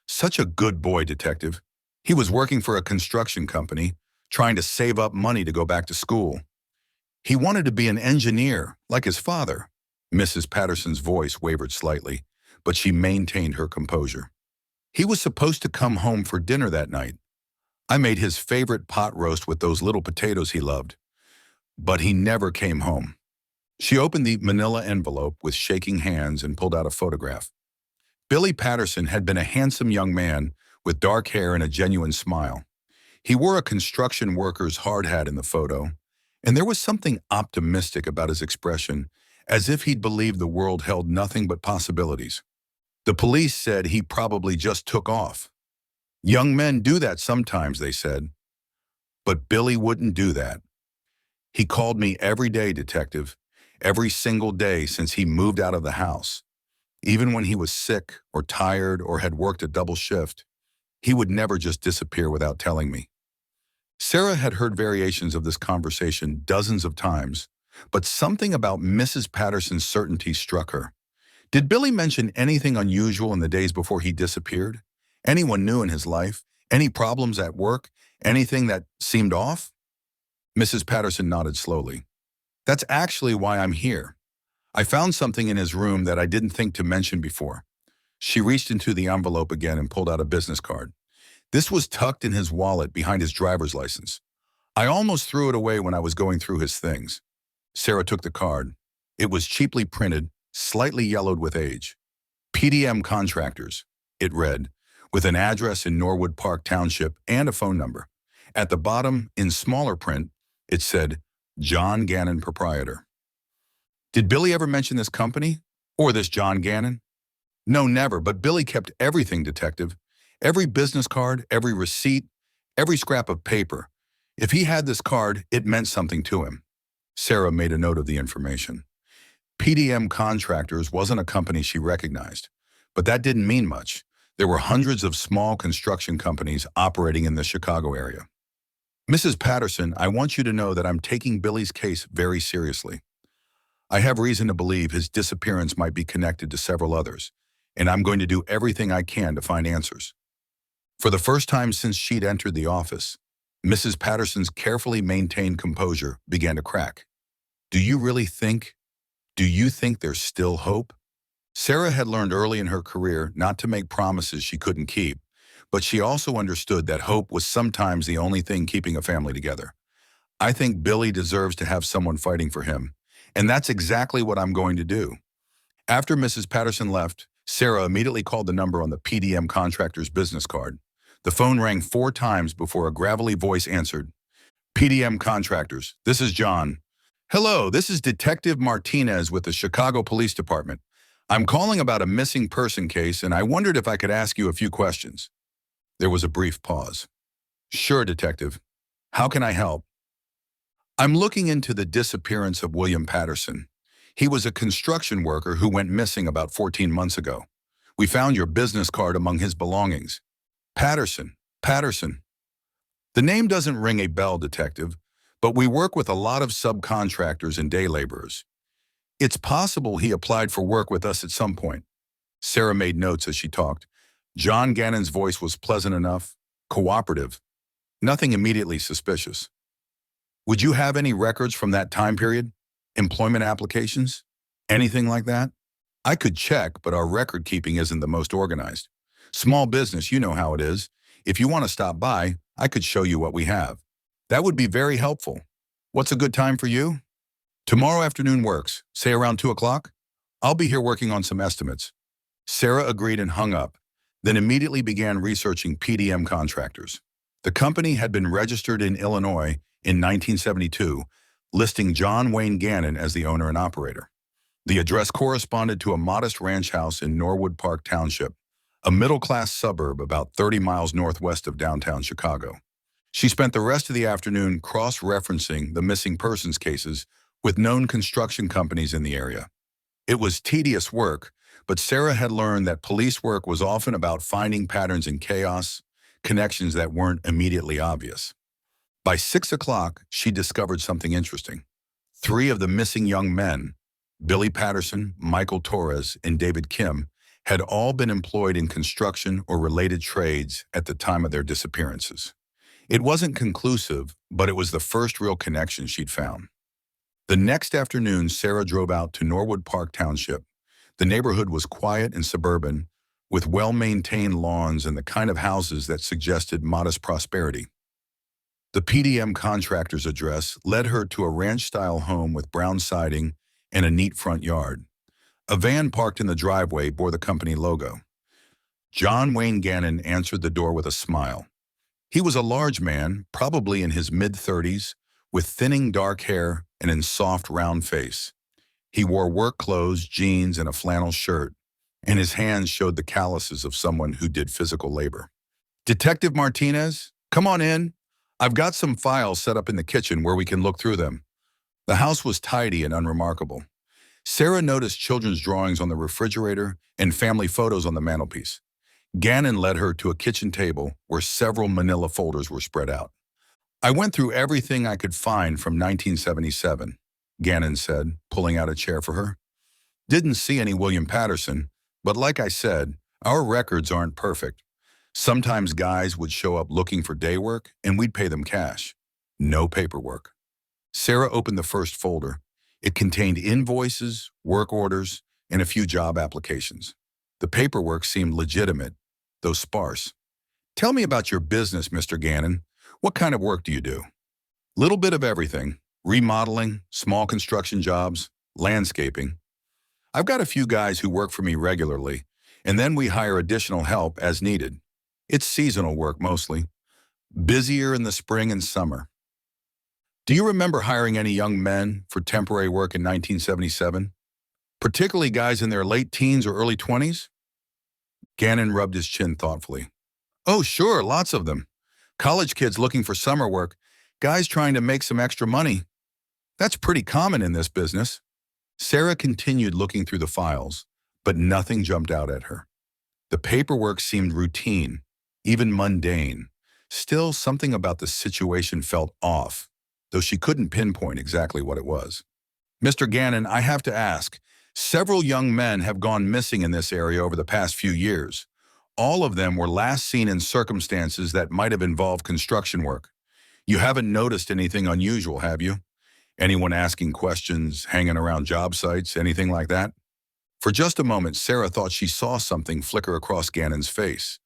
Such a good boy, Detective. He was working for a construction company, trying to save up money to go back to school. He wanted to be an engineer, like his father." Mrs. Patterson's voice wavered slightly, but she maintained her composure. "He was supposed to come home for dinner that night. I made his favorite pot roast with those little potatoes he loved, but he never came home." She opened the manila envelope with shaking hands and pulled out a photograph. Billy Patterson had been a handsome young man with dark hair and a genuine smile. He wore a construction worker's hard hat in the photo, and there was something optimistic about his expression, as if he'd believed the world held nothing but possibilities. The police said he probably just took off. "Young men do that sometimes," they said. But Billy wouldn't do that. "He called me every day, Detective, every single day since he moved out of the house. Even when he was sick or tired or had worked a double shift, he would never just disappear without telling me." Sarah had heard variations of this conversation dozens of times, but something about Mrs. Patterson's certainty struck her. Did Billy mention anything unusual in the days before he disappeared? Anyone new in his life? Any problems at work? Anything that seemed off? Mrs. Patterson nodded slowly. "That's actually why I'm here. I found something in his room that I didn't think to mention before." She reached into the envelope again and pulled out a business card. This was tucked in his wallet behind his driver's license. "I almost threw it away when I was going through his things." Sarah took the card. It was cheaply printed, slightly yellowed with age. "PDM Contractors," it read, with an address in Norwood Park Township and a phone number. At the bottom, in smaller print, it said, "John Gannon, Proprietor." Did Billy ever mention this company? Or this John Gannon? "No, never, but Billy kept everything, Detective. Every business card, every receipt, every scrap of paper. If he had this card, it meant something to him." Sarah made a note of the information. PDM Contractors wasn't a company she recognized, but that didn't mean much. There were hundreds of small construction companies operating in the Chicago area. "Mrs. Patterson, I want you to know that I'm taking Billy's case very seriously. I have reason to believe his disappearance might be connected to several others, and I'm going to do everything I can to find answers." For the first time since she'd entered the office, Mrs. Patterson's carefully maintained composure began to crack. Do you think there's still hope?" Sarah had learned early in her career not to make promises she couldn't keep, but she also understood that hope was sometimes the only thing keeping a family together. I think Billy deserves to have someone fighting for him, and that's exactly what I'm going to do. After Mrs. Patterson left, Sarah immediately called the number on the PDM contractor's business card. The phone rang 4 times before a gravelly voice answered. PDM Contractors, this is John. Hello, this is Detective Martinez with the Chicago Police Department. I'm calling about a missing person case, and I wondered if I could ask you a few questions. There was a brief pause. Sure, Detective. How can I help? I'm looking into the disappearance of William Patterson. He was a construction worker who went missing about 14 months ago. We found your business card among his belongings. Patterson. The name doesn't ring a bell, Detective, but we work with a lot of subcontractors and day laborers. It's possible he applied for work with us at some point. Sarah made notes as she talked. John Gannon's voice was pleasant enough, cooperative, nothing immediately suspicious. Would you have any records from that time period? Employment applications? Anything like that? I could check, but our record keeping isn't the most organized. Small business, you know how it is. If you want to stop by, I could show you what we have. That would be very helpful. What's a good time for you? Tomorrow afternoon works, say around 2 o'clock. I'll be here working on some estimates. Sarah agreed and hung up, then immediately began researching PDM contractors. The company had been registered in Illinois in 1972, listing John Wayne Gannon as the owner and operator. The address corresponded to a modest ranch house in Norwood Park Township, a middle-class suburb about 30 miles northwest of downtown Chicago. She spent the rest of the afternoon cross-referencing the missing persons cases with known construction companies in the area. It was tedious work, but Sarah had learned that police work was often about finding patterns in chaos, connections that weren't immediately obvious. By 6 o'clock, she discovered something interesting. 3 of the missing young men, Billy Patterson, Michael Torres, and David Kim, had all been employed in construction or related trades at the time of their disappearances. It wasn't conclusive, but it was the first real connection she'd found. The next afternoon, Sarah drove out to Norwood Park Township. The neighborhood was quiet and suburban, with well-maintained lawns and the kind of houses that suggested modest prosperity. The PDM contractor's address led her to a ranch-style home with brown siding and a neat front yard. A van parked in the driveway bore the company logo. John Wayne Gannon answered the door with a smile. He was a large man, probably in his mid-30s, with thinning dark hair and a soft, round face. He wore work clothes, jeans, and a flannel shirt, and his hands showed the calluses of someone who did physical labor. Detective Martinez, come on in. I've got some files set up in the kitchen where we can look through them. The house was tidy and unremarkable. Sarah noticed children's drawings on the refrigerator and family photos on the mantelpiece. Gannon led her to a kitchen table where several manila folders were spread out. I went through everything I could find from 1977, Gannon said, pulling out a chair for her. Didn't see any William Patterson, but like I said, our records aren't perfect. Sometimes guys would show up looking for day work and we'd pay them cash. No paperwork. Sarah opened the first folder. It contained invoices, work orders, and a few job applications. The paperwork seemed legitimate, though sparse. Tell me about your business, Mr. Gannon. What kind of work do you do? Little bit of everything. Remodeling, small construction jobs, landscaping. I've got a few guys who work for me regularly, and then we hire additional help as needed. It's seasonal work mostly. Busier in the spring and summer. Do you remember hiring any young men for temporary work in 1977? Particularly guys in their late teens or early 20s? Gannon rubbed his chin thoughtfully. Oh, sure, lots of them. College kids looking for summer work, guys trying to make some extra money. That's pretty common in this business. Sarah continued looking through the files, but nothing jumped out at her. The paperwork seemed routine, even mundane. Still, something about the situation felt off, though she couldn't pinpoint exactly what it was. Mr. Gannon, I have to ask, several young men have gone missing in this area over the past few years. All of them were last seen in circumstances that might have involved construction work. You haven't noticed anything unusual, have you? Anyone asking questions, hanging around job sites, anything like that? For just a moment, Sarah thought she saw something flicker across Gannon's face,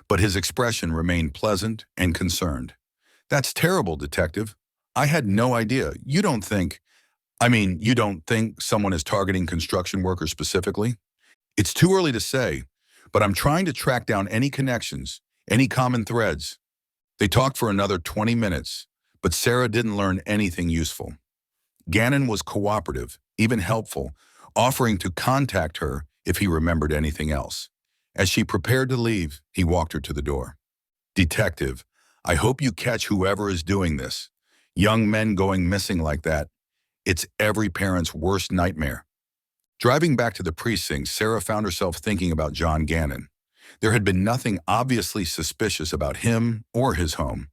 but his expression remained pleasant and concerned. That's terrible, Detective. I had no idea. You don't think someone is targeting construction workers specifically? It's too early to say, but I'm trying to track down any connections, any common threads. They talked for another 20 minutes, but Sarah didn't learn anything useful. Gannon was cooperative, even helpful, offering to contact her if he remembered anything else. As she prepared to leave, he walked her to the door. Detective, I hope you catch whoever is doing this. Young men going missing like that, it's every parent's worst nightmare. Driving back to the precinct, Sarah found herself thinking about John Gannon. There had been nothing obviously suspicious about him or his home.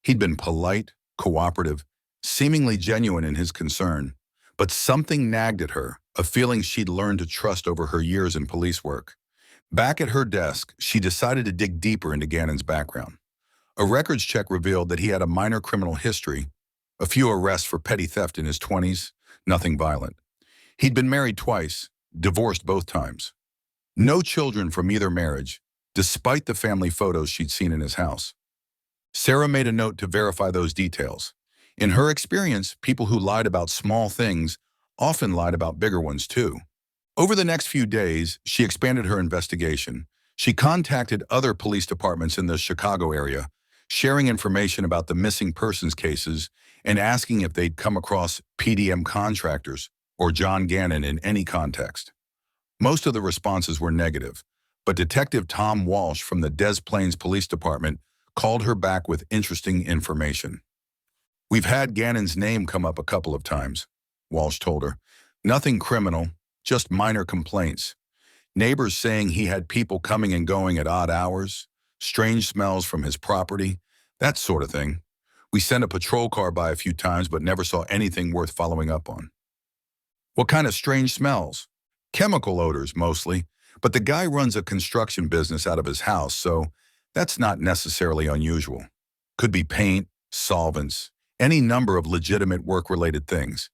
He'd been polite, cooperative, seemingly genuine in his concern, but something nagged at her, a feeling she'd learned to trust over her years in police work. Back at her desk, she decided to dig deeper into Gannon's background. A records check revealed that he had a minor criminal history, a few arrests for petty theft in his 20s, nothing violent. He'd been married twice, divorced both times. No children from either marriage, despite the family photos she'd seen in his house. Sarah made a note to verify those details. In her experience, people who lied about small things often lied about bigger ones too. Over the next few days, she expanded her investigation. She contacted other police departments in the Chicago area, sharing information about the missing persons cases and asking if they'd come across PDM contractors or John Gannon in any context. Most of the responses were negative, but Detective Tom Walsh from the Des Plaines Police Department called her back with interesting information. We've had Gannon's name come up a couple of times, Walsh told her. Nothing criminal, just minor complaints. Neighbors saying he had people coming and going at odd hours, strange smells from his property, that sort of thing. We sent a patrol car by a few times but never saw anything worth following up on. What kind of strange smells? Chemical odors, mostly, but the guy runs a construction business out of his house, so that's not necessarily unusual. Could be paint, solvents, any number of legitimate work-related things.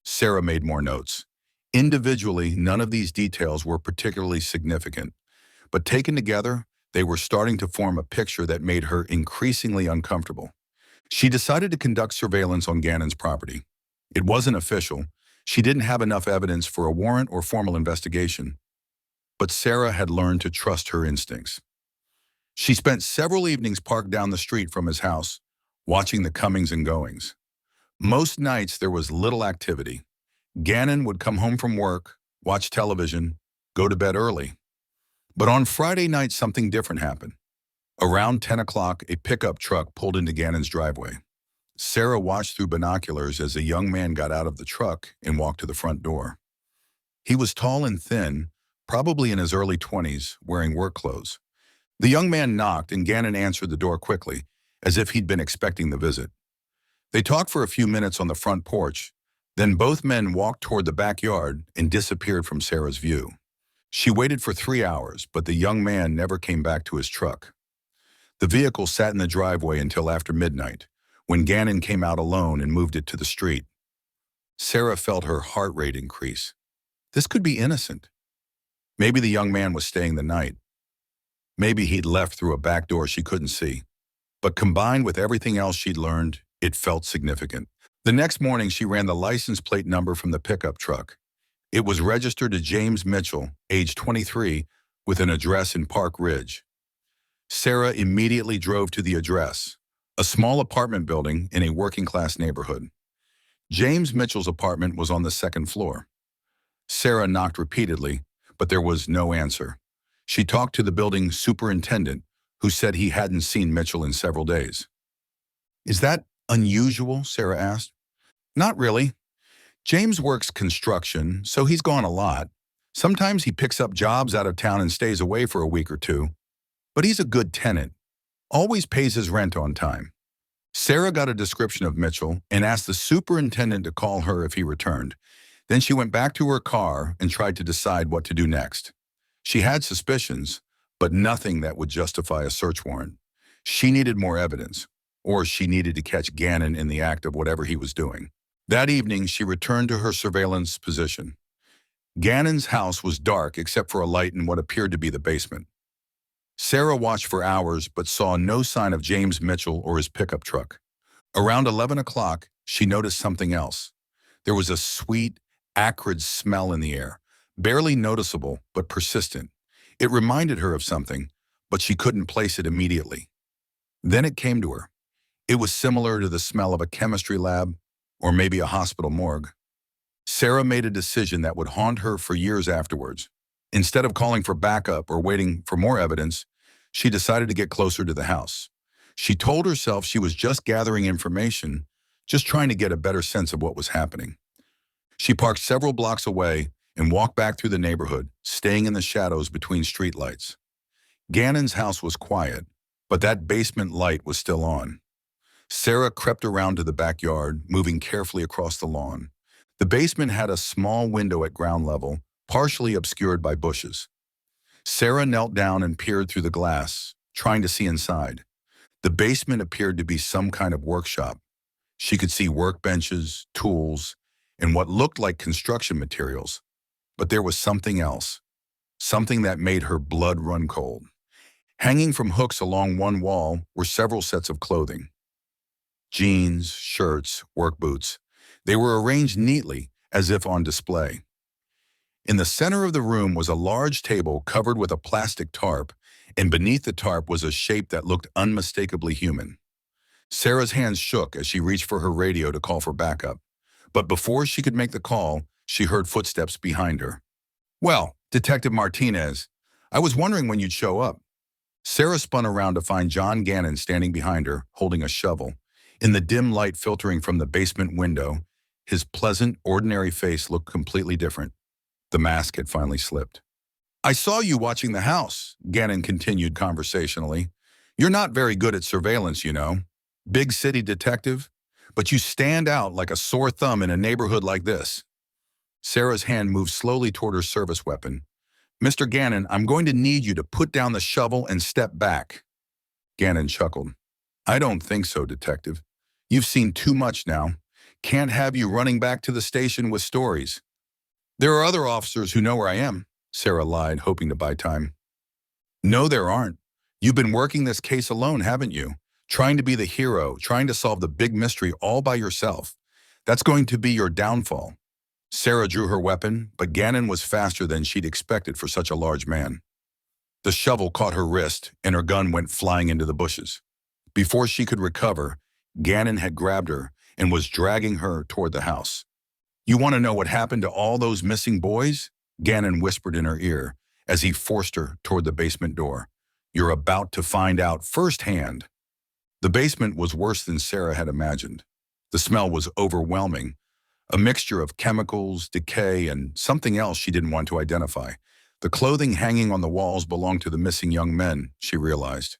Sarah made more notes. Individually, none of these details were particularly significant, but taken together, they were starting to form a picture that made her increasingly uncomfortable. She decided to conduct surveillance on Gannon's property. It wasn't official. She didn't have enough evidence for a warrant or formal investigation, but Sarah had learned to trust her instincts. She spent several evenings parked down the street from his house, watching the comings and goings. Most nights there was little activity. Gannon would come home from work, watch television, go to bed early. But on Friday night, something different happened. Around 10 o'clock, a pickup truck pulled into Gannon's driveway. Sarah watched through binoculars as a young man got out of the truck and walked to the front door. He was tall and thin, probably in his early 20s, wearing work clothes. The young man knocked and Gannon answered the door quickly, as if he'd been expecting the visit. They talked for a few minutes on the front porch, then both men walked toward the backyard and disappeared from Sarah's view. She waited for 3 hours, but the young man never came back to his truck. The vehicle sat in the driveway until after midnight, when Gannon came out alone and moved it to the street. Sarah felt her heart rate increase. This could be innocent. Maybe the young man was staying the night. Maybe he'd left through a back door she couldn't see. But combined with everything else she'd learned, it felt significant. The next morning, she ran the license plate number from the pickup truck. It was registered to James Mitchell, age 23, with an address in Park Ridge. Sarah immediately drove to the address, a small apartment building in a working-class neighborhood. James Mitchell's apartment was on the second floor. Sarah knocked repeatedly, but there was no answer. She talked to the building superintendent, who said he hadn't seen Mitchell in several days. "Is that unusual?" Sarah asked. "Not really. James works construction, so he's gone a lot. Sometimes he picks up jobs out of town and stays away for a week or two. But he's a good tenant, always pays his rent on time." Sarah got a description of Mitchell and asked the superintendent to call her if he returned. Then she went back to her car and tried to decide what to do next. She had suspicions, but nothing that would justify a search warrant. She needed more evidence, or she needed to catch Gannon in the act of whatever he was doing. That evening, she returned to her surveillance position. Gannon's house was dark except for a light in what appeared to be the basement. Sarah watched for hours but saw no sign of James Mitchell or his pickup truck. Around 11 o'clock, she noticed something else. There was a sweet, acrid smell in the air, barely noticeable but persistent. It reminded her of something, but she couldn't place it immediately. Then it came to her. It was similar to the smell of a chemistry lab or maybe a hospital morgue. Sarah made a decision that would haunt her for years afterwards. Instead of calling for backup or waiting for more evidence, she decided to get closer to the house. She told herself she was just gathering information, just trying to get a better sense of what was happening. She parked several blocks away and walked back through the neighborhood, staying in the shadows between streetlights. Gannon's house was quiet, but that basement light was still on. Sarah crept around to the backyard, moving carefully across the lawn. The basement had a small window at ground level, partially obscured by bushes. Sarah knelt down and peered through the glass, trying to see inside. The basement appeared to be some kind of workshop. She could see workbenches, tools, and what looked like construction materials. But there was something else, something that made her blood run cold. Hanging from hooks along one wall were several sets of clothing. Jeans, shirts, work boots. They were arranged neatly, as if on display. In the center of the room was a large table covered with a plastic tarp, and beneath the tarp was a shape that looked unmistakably human. Sarah's hands shook as she reached for her radio to call for backup. But before she could make the call, she heard footsteps behind her. "Well, Detective Martinez, I was wondering when you'd show up." Sarah spun around to find John Gannon standing behind her, holding a shovel. In the dim light filtering from the basement window, his pleasant, ordinary face looked completely different. The mask had finally slipped. "I saw you watching the house," Gannon continued conversationally. "You're not very good at surveillance, you know. Big city detective, but you stand out like a sore thumb in a neighborhood like this." Sarah's hand moved slowly toward her service weapon. "Mr. Gannon, I'm going to need you to put down the shovel and step back." Gannon chuckled. "I don't think so, Detective. You've seen too much now. Can't have you running back to the station with stories." "There are other officers who know where I am," Sarah lied, hoping to buy time. "No, there aren't. You've been working this case alone, haven't you? Trying to be the hero, trying to solve the big mystery all by yourself. That's going to be your downfall." Sarah drew her weapon, but Gannon was faster than she'd expected for such a large man. The shovel caught her wrist, and her gun went flying into the bushes. Before she could recover, Gannon had grabbed her and was dragging her toward the house. "You want to know what happened to all those missing boys?" Gannon whispered in her ear as he forced her toward the basement door. "You're about to find out firsthand." The basement was worse than Sarah had imagined. The smell was overwhelming, a mixture of chemicals, decay, and something else she didn't want to identify. The clothing hanging on the walls belonged to the missing young men, she realized.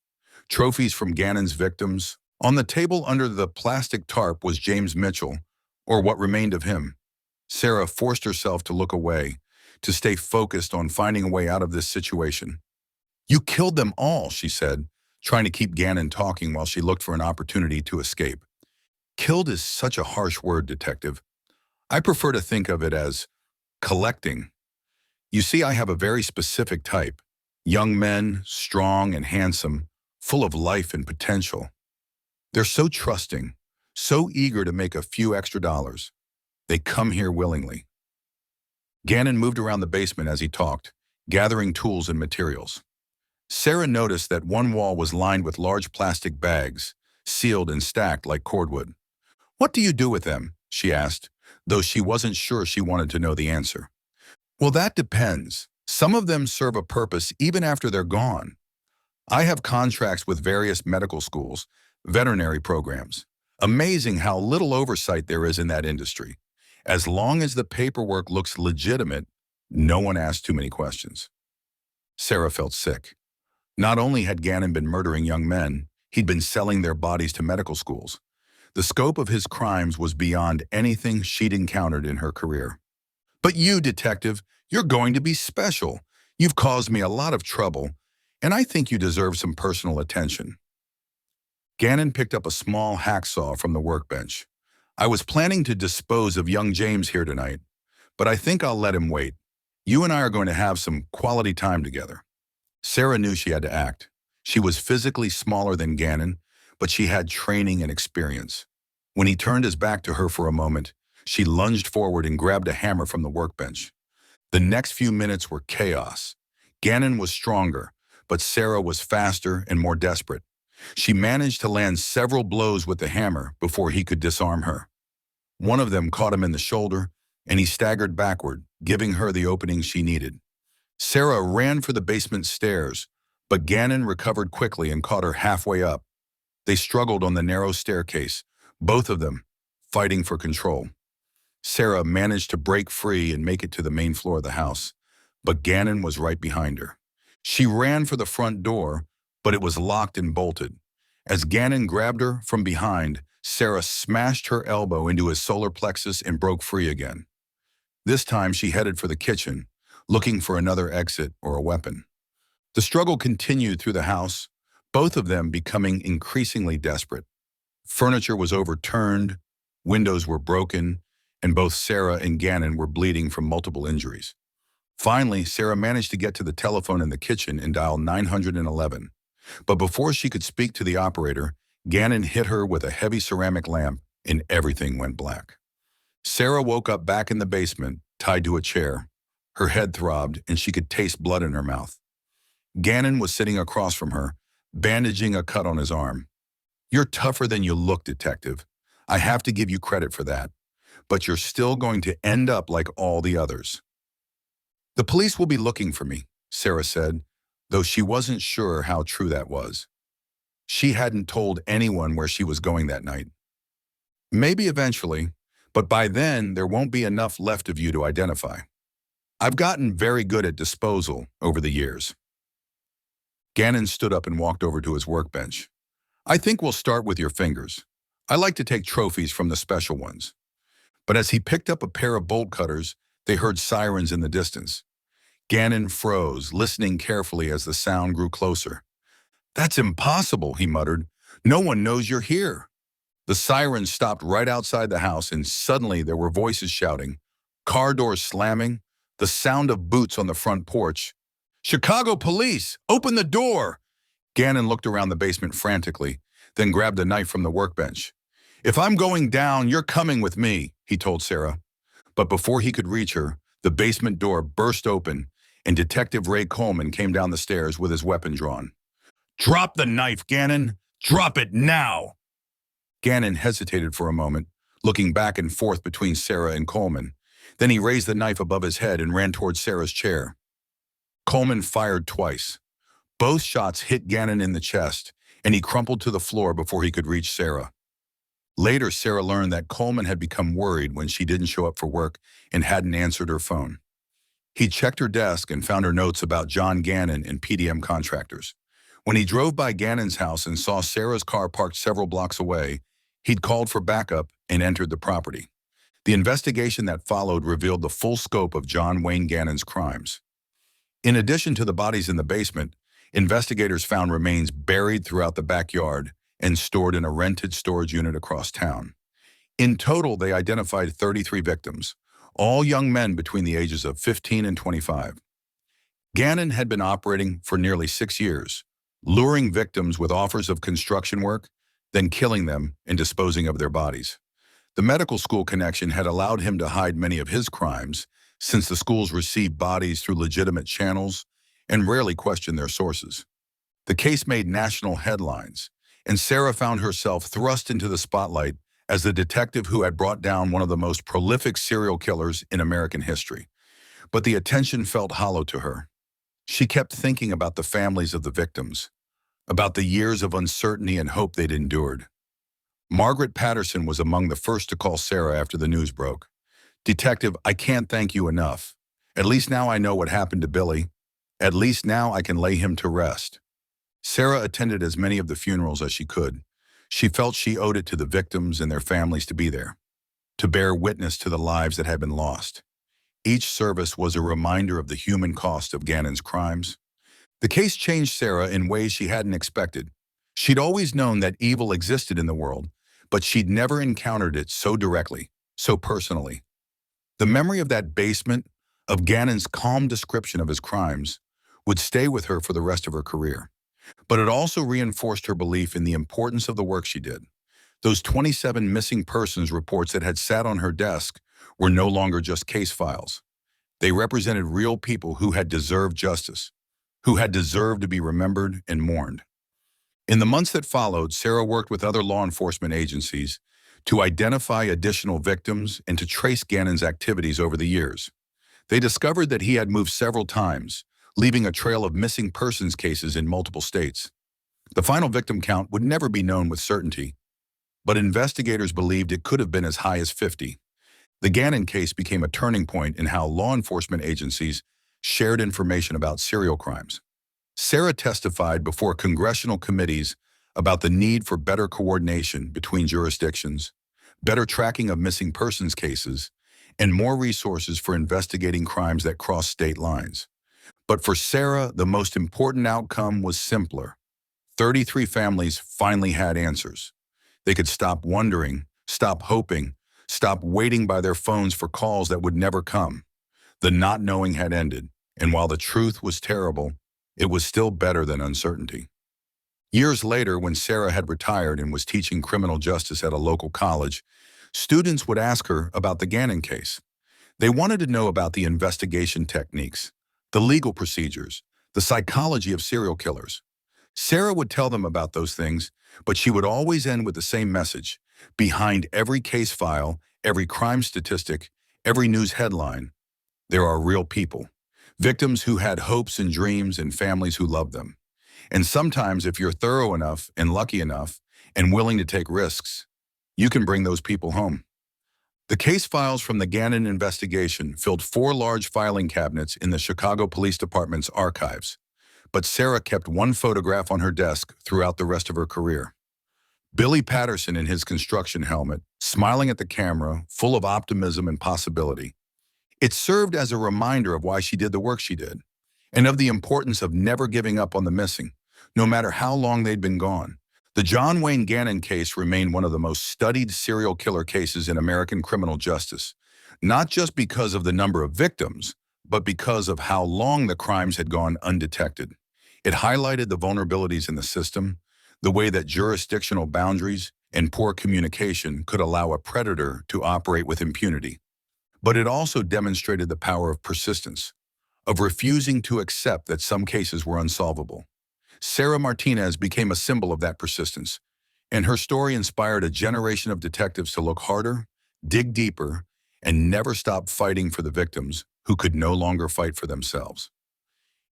Trophies from Gannon's victims. On the table under the plastic tarp was James Mitchell, or what remained of him. Sarah forced herself to look away, to stay focused on finding a way out of this situation. "You killed them all," she said, trying to keep Gannon talking while she looked for an opportunity to escape. "Killed is such a harsh word, Detective. I prefer to think of it as collecting. You see, I have a very specific type. Young men, strong and handsome, full of life and potential. They're so trusting, so eager to make a few extra dollars. They come here willingly." Gannon moved around the basement as he talked, gathering tools and materials. Sarah noticed that one wall was lined with large plastic bags, sealed and stacked like cordwood. "What do you do with them?" she asked, though she wasn't sure she wanted to know the answer. "Well, that depends. Some of them serve a purpose even after they're gone. I have contracts with various medical schools, veterinary programs. Amazing how little oversight there is in that industry. As long as the paperwork looks legitimate, no one asks too many questions." Sarah felt sick. Not only had Gannon been murdering young men, he'd been selling their bodies to medical schools. The scope of his crimes was beyond anything she'd encountered in her career. "But you, Detective, you're going to be special. You've caused me a lot of trouble, and I think you deserve some personal attention." Gannon picked up a small hacksaw from the workbench. "I was planning to dispose of young James here tonight, but I think I'll let him wait. You and I are going to have some quality time together." Sarah knew she had to act. She was physically smaller than Gannon, but she had training and experience. When he turned his back to her for a moment, she lunged forward and grabbed a hammer from the workbench. The next few minutes were chaos. Gannon was stronger, but Sarah was faster and more desperate. She managed to land several blows with the hammer before he could disarm her. One of them caught him in the shoulder, and he staggered backward, giving her the opening she needed. Sarah ran for the basement stairs, but Gannon recovered quickly and caught her halfway up. They struggled on the narrow staircase, both of them fighting for control. Sarah managed to break free and make it to the main floor of the house, but Gannon was right behind her. She ran for the front door, but it was locked and bolted. As Gannon grabbed her from behind, Sarah smashed her elbow into his solar plexus and broke free again. This time she headed for the kitchen, looking for another exit or a weapon. The struggle continued through the house, both of them becoming increasingly desperate. Furniture was overturned, windows were broken, and both Sarah and Gannon were bleeding from multiple injuries. Finally, Sarah managed to get to the telephone in the kitchen and dial 911. But before she could speak to the operator, Gannon hit her with a heavy ceramic lamp and everything went black. Sarah woke up back in the basement, tied to a chair. Her head throbbed and she could taste blood in her mouth. Gannon was sitting across from her, bandaging a cut on his arm. "You're tougher than you look, detective. I have to give you credit for that. But you're still going to end up like all the others." "The police will be looking for me," Sarah said, though she wasn't sure how true that was. She hadn't told anyone where she was going that night. "Maybe eventually, but by then there won't be enough left of you to identify. I've gotten very good at disposal over the years." Gannon stood up and walked over to his workbench. "I think we'll start with your fingers. I like to take trophies from the special ones." But as he picked up a pair of bolt cutters, they heard sirens in the distance. Gannon froze, listening carefully as the sound grew closer. "That's impossible," he muttered. "No one knows you're here." The sirens stopped right outside the house, and suddenly there were voices shouting, car doors slamming, the sound of boots on the front porch. "Chicago police! Open the door!" Gannon looked around the basement frantically, then grabbed a knife from the workbench. "If I'm going down, you're coming with me," he told Sarah. But before he could reach her, the basement door burst open, and Detective Ray Coleman came down the stairs with his weapon drawn. "Drop the knife, Gannon! Drop it now!" Gannon hesitated for a moment, looking back and forth between Sarah and Coleman. Then he raised the knife above his head and ran toward Sarah's chair. Coleman fired twice. Both shots hit Gannon in the chest, and he crumpled to the floor before he could reach Sarah. Later, Sarah learned that Coleman had become worried when she didn't show up for work and hadn't answered her phone. He checked her desk and found her notes about John Gannon and PDM contractors. When he drove by Gannon's house and saw Sarah's car parked several blocks away, he'd called for backup and entered the property. The investigation that followed revealed the full scope of John Wayne Gannon's crimes. In addition to the bodies in the basement, investigators found remains buried throughout the backyard and stored in a rented storage unit across town. In total, they identified 33 victims, all young men between the ages of 15 and 25. Gannon had been operating for nearly 6 years, luring victims with offers of construction work, then killing them and disposing of their bodies. The medical school connection had allowed him to hide many of his crimes, since the schools received bodies through legitimate channels and rarely questioned their sources. The case made national headlines, and Sarah found herself thrust into the spotlight as the detective who had brought down one of the most prolific serial killers in American history. But the attention felt hollow to her. She kept thinking about the families of the victims, about the years of uncertainty and hope they'd endured. Margaret Patterson was among the first to call Sarah after the news broke. "Detective, I can't thank you enough. At least now I know what happened to Billy. At least now I can lay him to rest." Sarah attended as many of the funerals as she could. She felt she owed it to the victims and their families to be there, to bear witness to the lives that had been lost. Each service was a reminder of the human cost of Gannon's crimes. The case changed Sarah in ways she hadn't expected. She'd always known that evil existed in the world, but she'd never encountered it so directly, so personally. The memory of that basement, of Gannon's calm description of his crimes, would stay with her for the rest of her career. But it also reinforced her belief in the importance of the work she did. Those 27 missing persons reports that had sat on her desk were no longer just case files. They represented real people who had deserved justice, who had deserved to be remembered and mourned. In the months that followed, Sarah worked with other law enforcement agencies to identify additional victims and to trace Gannon's activities over the years. They discovered that he had moved several times, leaving a trail of missing persons cases in multiple states. The final victim count would never be known with certainty, but investigators believed it could have been as high as 50. The Gannon case became a turning point in how law enforcement agencies shared information about serial crimes. Sarah testified before congressional committees about the need for better coordination between jurisdictions, better tracking of missing persons cases, and more resources for investigating crimes that cross state lines. But for Sarah, the most important outcome was simpler. 33 families finally had answers. They could stop wondering, stop hoping, stop waiting by their phones for calls that would never come. The not knowing had ended, and while the truth was terrible, it was still better than uncertainty. Years later, when Sarah had retired and was teaching criminal justice at a local college, students would ask her about the Gannon case. They wanted to know about the investigation techniques, the legal procedures, the psychology of serial killers. Sarah would tell them about those things, but she would always end with the same message. Behind every case file, every crime statistic, every news headline, there are real people. Victims who had hopes and dreams and families who loved them. And sometimes if you're thorough enough and lucky enough and willing to take risks, you can bring those people home. The case files from the Gannon investigation filled 4 large filing cabinets in the Chicago Police Department's archives. But Sarah kept one photograph on her desk throughout the rest of her career. Billy Patterson in his construction helmet, smiling at the camera, full of optimism and possibility. It served as a reminder of why she did the work she did, and of the importance of never giving up on the missing, no matter how long they'd been gone. The John Wayne Gannon case remained one of the most studied serial killer cases in American criminal justice, not just because of the number of victims, but because of how long the crimes had gone undetected. It highlighted the vulnerabilities in the system, the way that jurisdictional boundaries and poor communication could allow a predator to operate with impunity. But it also demonstrated the power of persistence, of refusing to accept that some cases were unsolvable. Sarah Martinez became a symbol of that persistence, and her story inspired a generation of detectives to look harder, dig deeper, and never stop fighting for the victims who could no longer fight for themselves.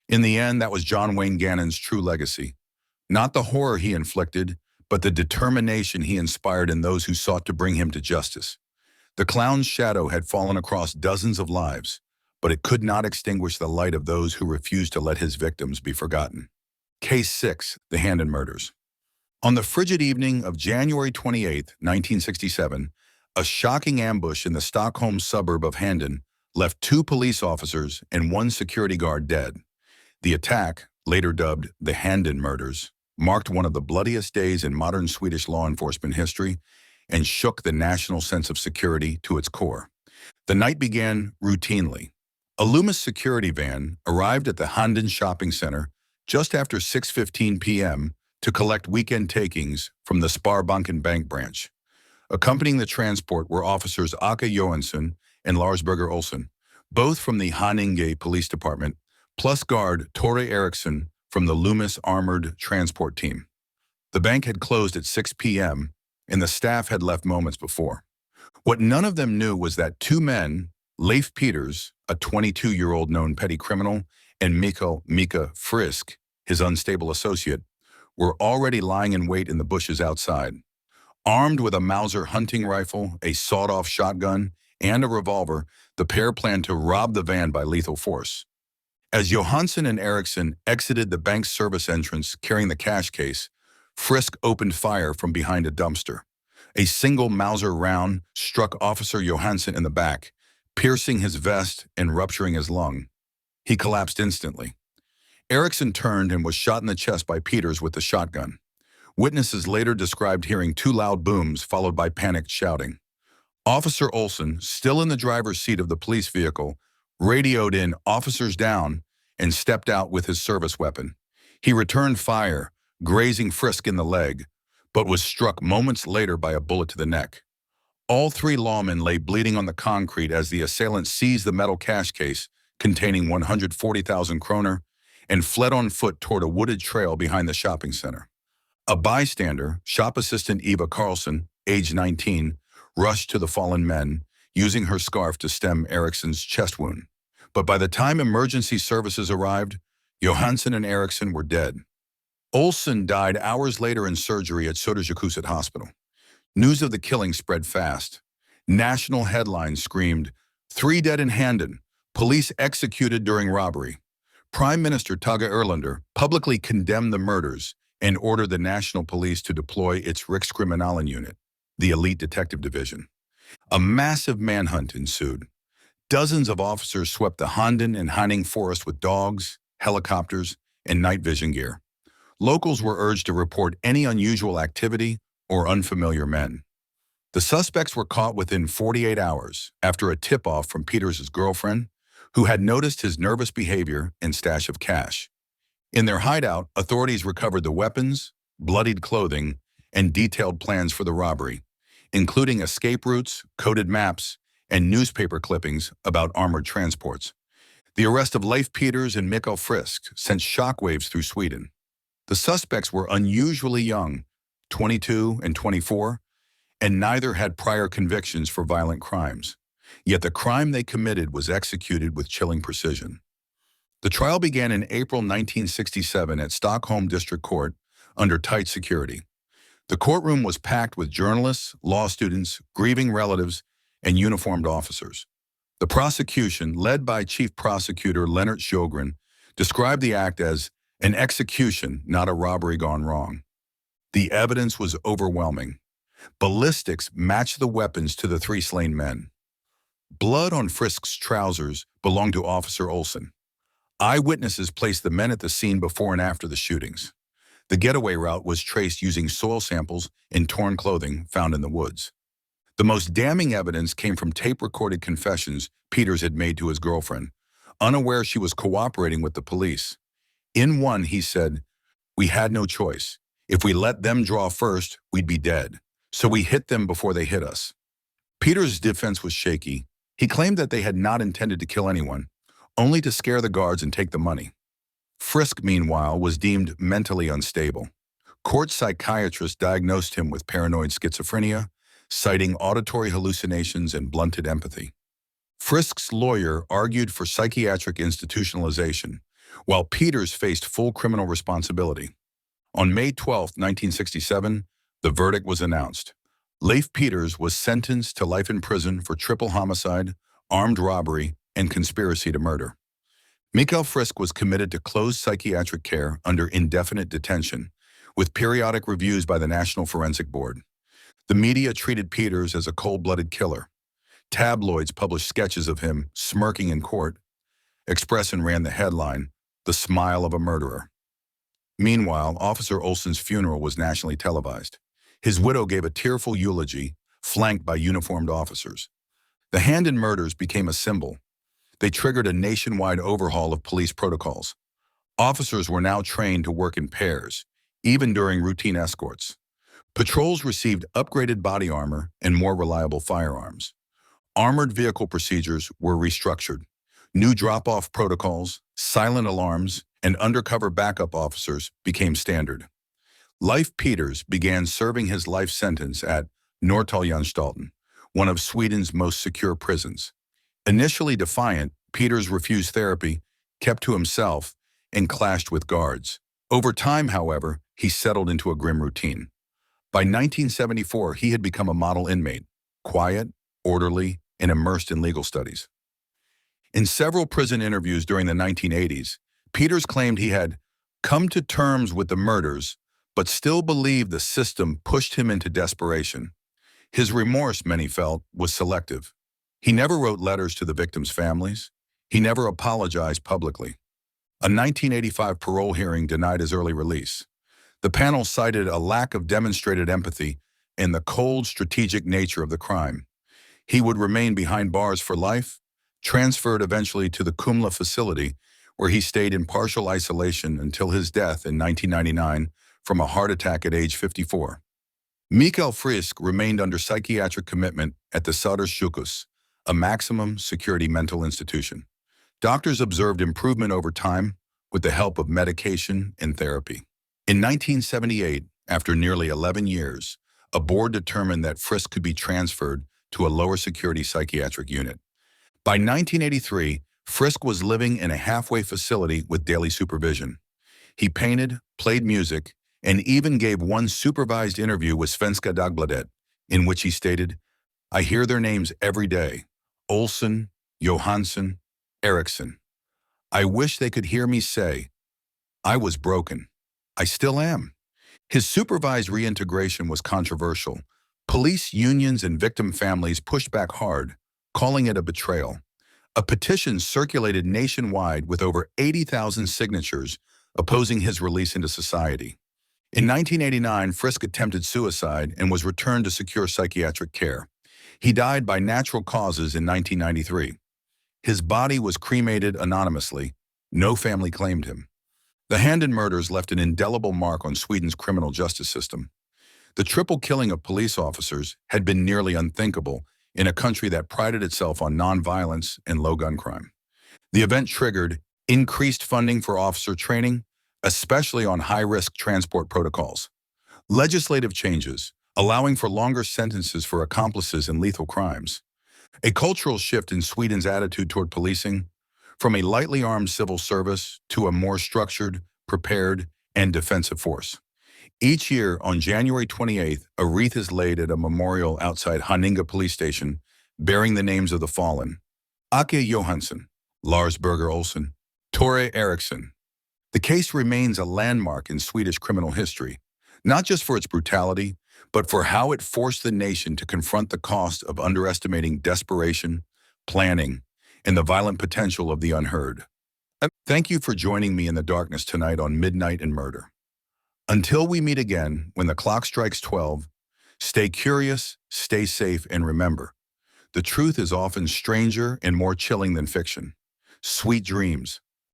In the end, that was John Wayne Gannon's true legacy. Not the horror he inflicted, but the determination he inspired in those who sought to bring him to justice. The clown's shadow had fallen across dozens of lives, but it could not extinguish the light of those who refused to let his victims be forgotten. Case 6, the Handon Murders. On the frigid evening of January 28, 1967, a shocking ambush in the Stockholm suburb of Handon left 2 police officers and 1 security guard dead. The attack, later dubbed the Handon Murders, marked one of the bloodiest days in modern Swedish law enforcement history and shook the national sense of security to its core. The night began routinely. A Loomis security van arrived at the Handon shopping center just after 6:15 p.m. to collect weekend takings from the Sparbanken Bank branch. Accompanying the transport were officers Aka Johansson and Larsberger Olsen, both from the Haninge Police Department, plus guard Tore Eriksson from the Loomis Armored Transport Team. The bank had closed at 6 p.m., and the staff had left moments before. What none of them knew was that 2 men, Leif Peters, a 22-year-old known petty criminal, and Mika Frisk, his unstable associate, were already lying in wait in the bushes outside. Armed with a Mauser hunting rifle, a sawed-off shotgun, and a revolver, the pair planned to rob the van by lethal force. As Johansson and Eriksson exited the bank's service entrance carrying the cash case, Frisk opened fire from behind a dumpster. A single Mauser round struck Officer Johansson in the back, piercing his vest and rupturing his lung. He collapsed instantly. Eriksson turned and was shot in the chest by Peters with the shotgun. Witnesses later described hearing 2 loud booms followed by panicked shouting. Officer Olsen, still in the driver's seat of the police vehicle, radioed in "Officers down" and stepped out with his service weapon. He returned fire, grazing Frisk in the leg, but was struck moments later by a bullet to the neck. All three lawmen lay bleeding on the concrete as the assailant seized the metal cash case containing 140,000 kroner and fled on foot toward a wooded trail behind the shopping center. A bystander, shop assistant Eva Carlson, age 19, rushed to the fallen men, using her scarf to stem Eriksson's chest wound. But by the time emergency services arrived, Johansson and Eriksson were dead. Olsen died hours later in surgery at Södersjukhuset Hospital. News of the killing spread fast. National headlines screamed, "Three dead in Handen, police executed during robbery." Prime Minister Tage Erlander publicly condemned the murders and ordered the National Police to deploy its Rikskriminalen unit, the elite detective division. A massive manhunt ensued. Dozens of officers swept the Handen and Heining forest with dogs, helicopters, and night vision gear. Locals were urged to report any unusual activity or unfamiliar men. The suspects were caught within 48 hours after a tip-off from Peters' girlfriend, who had noticed his nervous behavior and stash of cash. In their hideout, authorities recovered the weapons, bloodied clothing, and detailed plans for the robbery, including escape routes, coded maps, and newspaper clippings about armored transports. The arrest of Leif Peters and Mikael Frisk sent shockwaves through Sweden. The suspects were unusually young, 22 and 24, and neither had prior convictions for violent crimes. Yet the crime they committed was executed with chilling precision. The trial began in April 1967 at Stockholm District Court under tight security. The courtroom was packed with journalists, law students, grieving relatives, and uniformed officers. The prosecution, led by Chief Prosecutor Lennart Sjögren, described the act as an execution, not a robbery gone wrong. The evidence was overwhelming. Ballistics matched the weapons to the three slain men. Blood on Frisk's trousers belonged to Officer Olsen. Eyewitnesses placed the men at the scene before and after the shootings. The getaway route was traced using soil samples and torn clothing found in the woods. The most damning evidence came from tape-recorded confessions Peters had made to his girlfriend, unaware she was cooperating with the police. In one, he said, "We had no choice. If we let them draw first, we'd be dead. So we hit them before they hit us." Peters' defense was shaky. He claimed that they had not intended to kill anyone, only to scare the guards and take the money. Frisk, meanwhile, was deemed mentally unstable. Court psychiatrists diagnosed him with paranoid schizophrenia, citing auditory hallucinations and blunted empathy. Frisk's lawyer argued for psychiatric institutionalization, while Peters faced full criminal responsibility. On May 12, 1967, the verdict was announced. Leif Peters was sentenced to life in prison for triple homicide, armed robbery, and conspiracy to murder. Mikael Frisk was committed to closed psychiatric care under indefinite detention, with periodic reviews by the National Forensic Board. The media treated Peters as a cold-blooded killer. Tabloids published sketches of him smirking in court. Expressen ran the headline, "The Smile of a Murderer." Meanwhile, Officer Olsen's funeral was nationally televised. His widow gave a tearful eulogy, flanked by uniformed officers. The Handen murders became a symbol. They triggered a nationwide overhaul of police protocols. Officers were now trained to work in pairs, even during routine escorts. Patrols received upgraded body armor and more reliable firearms. Armored vehicle procedures were restructured. New drop-off protocols, silent alarms, and undercover backup officers became standard. Leif Peters began serving his life sentence at Norrtäljeanstalten, one of Sweden's most secure prisons. Initially defiant, Peters refused therapy, kept to himself, and clashed with guards. Over time, however, he settled into a grim routine. By 1974, he had become a model inmate, quiet, orderly, and immersed in legal studies. In several prison interviews during the 1980s, Peters claimed he had come to terms with the murders, but still believed the system pushed him into desperation. His remorse, many felt, was selective. He never wrote letters to the victims' families. He never apologized publicly. A 1985 parole hearing denied his early release. The panel cited a lack of demonstrated empathy and the cold, strategic nature of the crime. He would remain behind bars for life, transferred eventually to the Kumla facility, where he stayed in partial isolation until his death in 1999 from a heart attack at age 54. Mikael Frisk remained under psychiatric commitment at the Södersjukhus, a maximum security mental institution. Doctors observed improvement over time with the help of medication and therapy. In 1978, after nearly 11 years, a board determined that Frisk could be transferred to a lower security psychiatric unit. By 1983, Frisk was living in a halfway facility with daily supervision. He painted, played music, and even gave one supervised interview with Svenska Dagbladet, in which he stated, "I hear their names every day: Olsen, Johansson, Eriksson. I wish they could hear me say, I was broken. I still am." His supervised reintegration was controversial. Police unions and victim families pushed back hard, calling it a betrayal. A petition circulated nationwide with over 80,000 signatures opposing his release into society. In 1989, Frisk attempted suicide and was returned to secure psychiatric care. He died by natural causes in 1993. His body was cremated anonymously. No family claimed him. The Handen murders left an indelible mark on Sweden's criminal justice system. The triple killing of police officers had been nearly unthinkable in a country that prided itself on nonviolence and low gun crime. The event triggered increased funding for officer training, especially on high-risk transport protocols. Legislative changes, allowing for longer sentences for accomplices in lethal crimes. A cultural shift in Sweden's attitude toward policing, from a lightly armed civil service to a more structured, prepared, and defensive force. Each year, on January 28th, a wreath is laid at a memorial outside Haninge police station, bearing the names of the fallen: Ake Johansson, Lars Berger Olsen, Tore Eriksson. The case remains a landmark in Swedish criminal history, not just for its brutality, but for how it forced the nation to confront the cost of underestimating desperation, planning, and the violent potential of the unheard. Thank you for joining me in the darkness tonight on Midnight and Murder. Until we meet again when the clock strikes 12, stay curious, stay safe, and remember, the truth is often stranger and more chilling than fiction. Sweet dreams.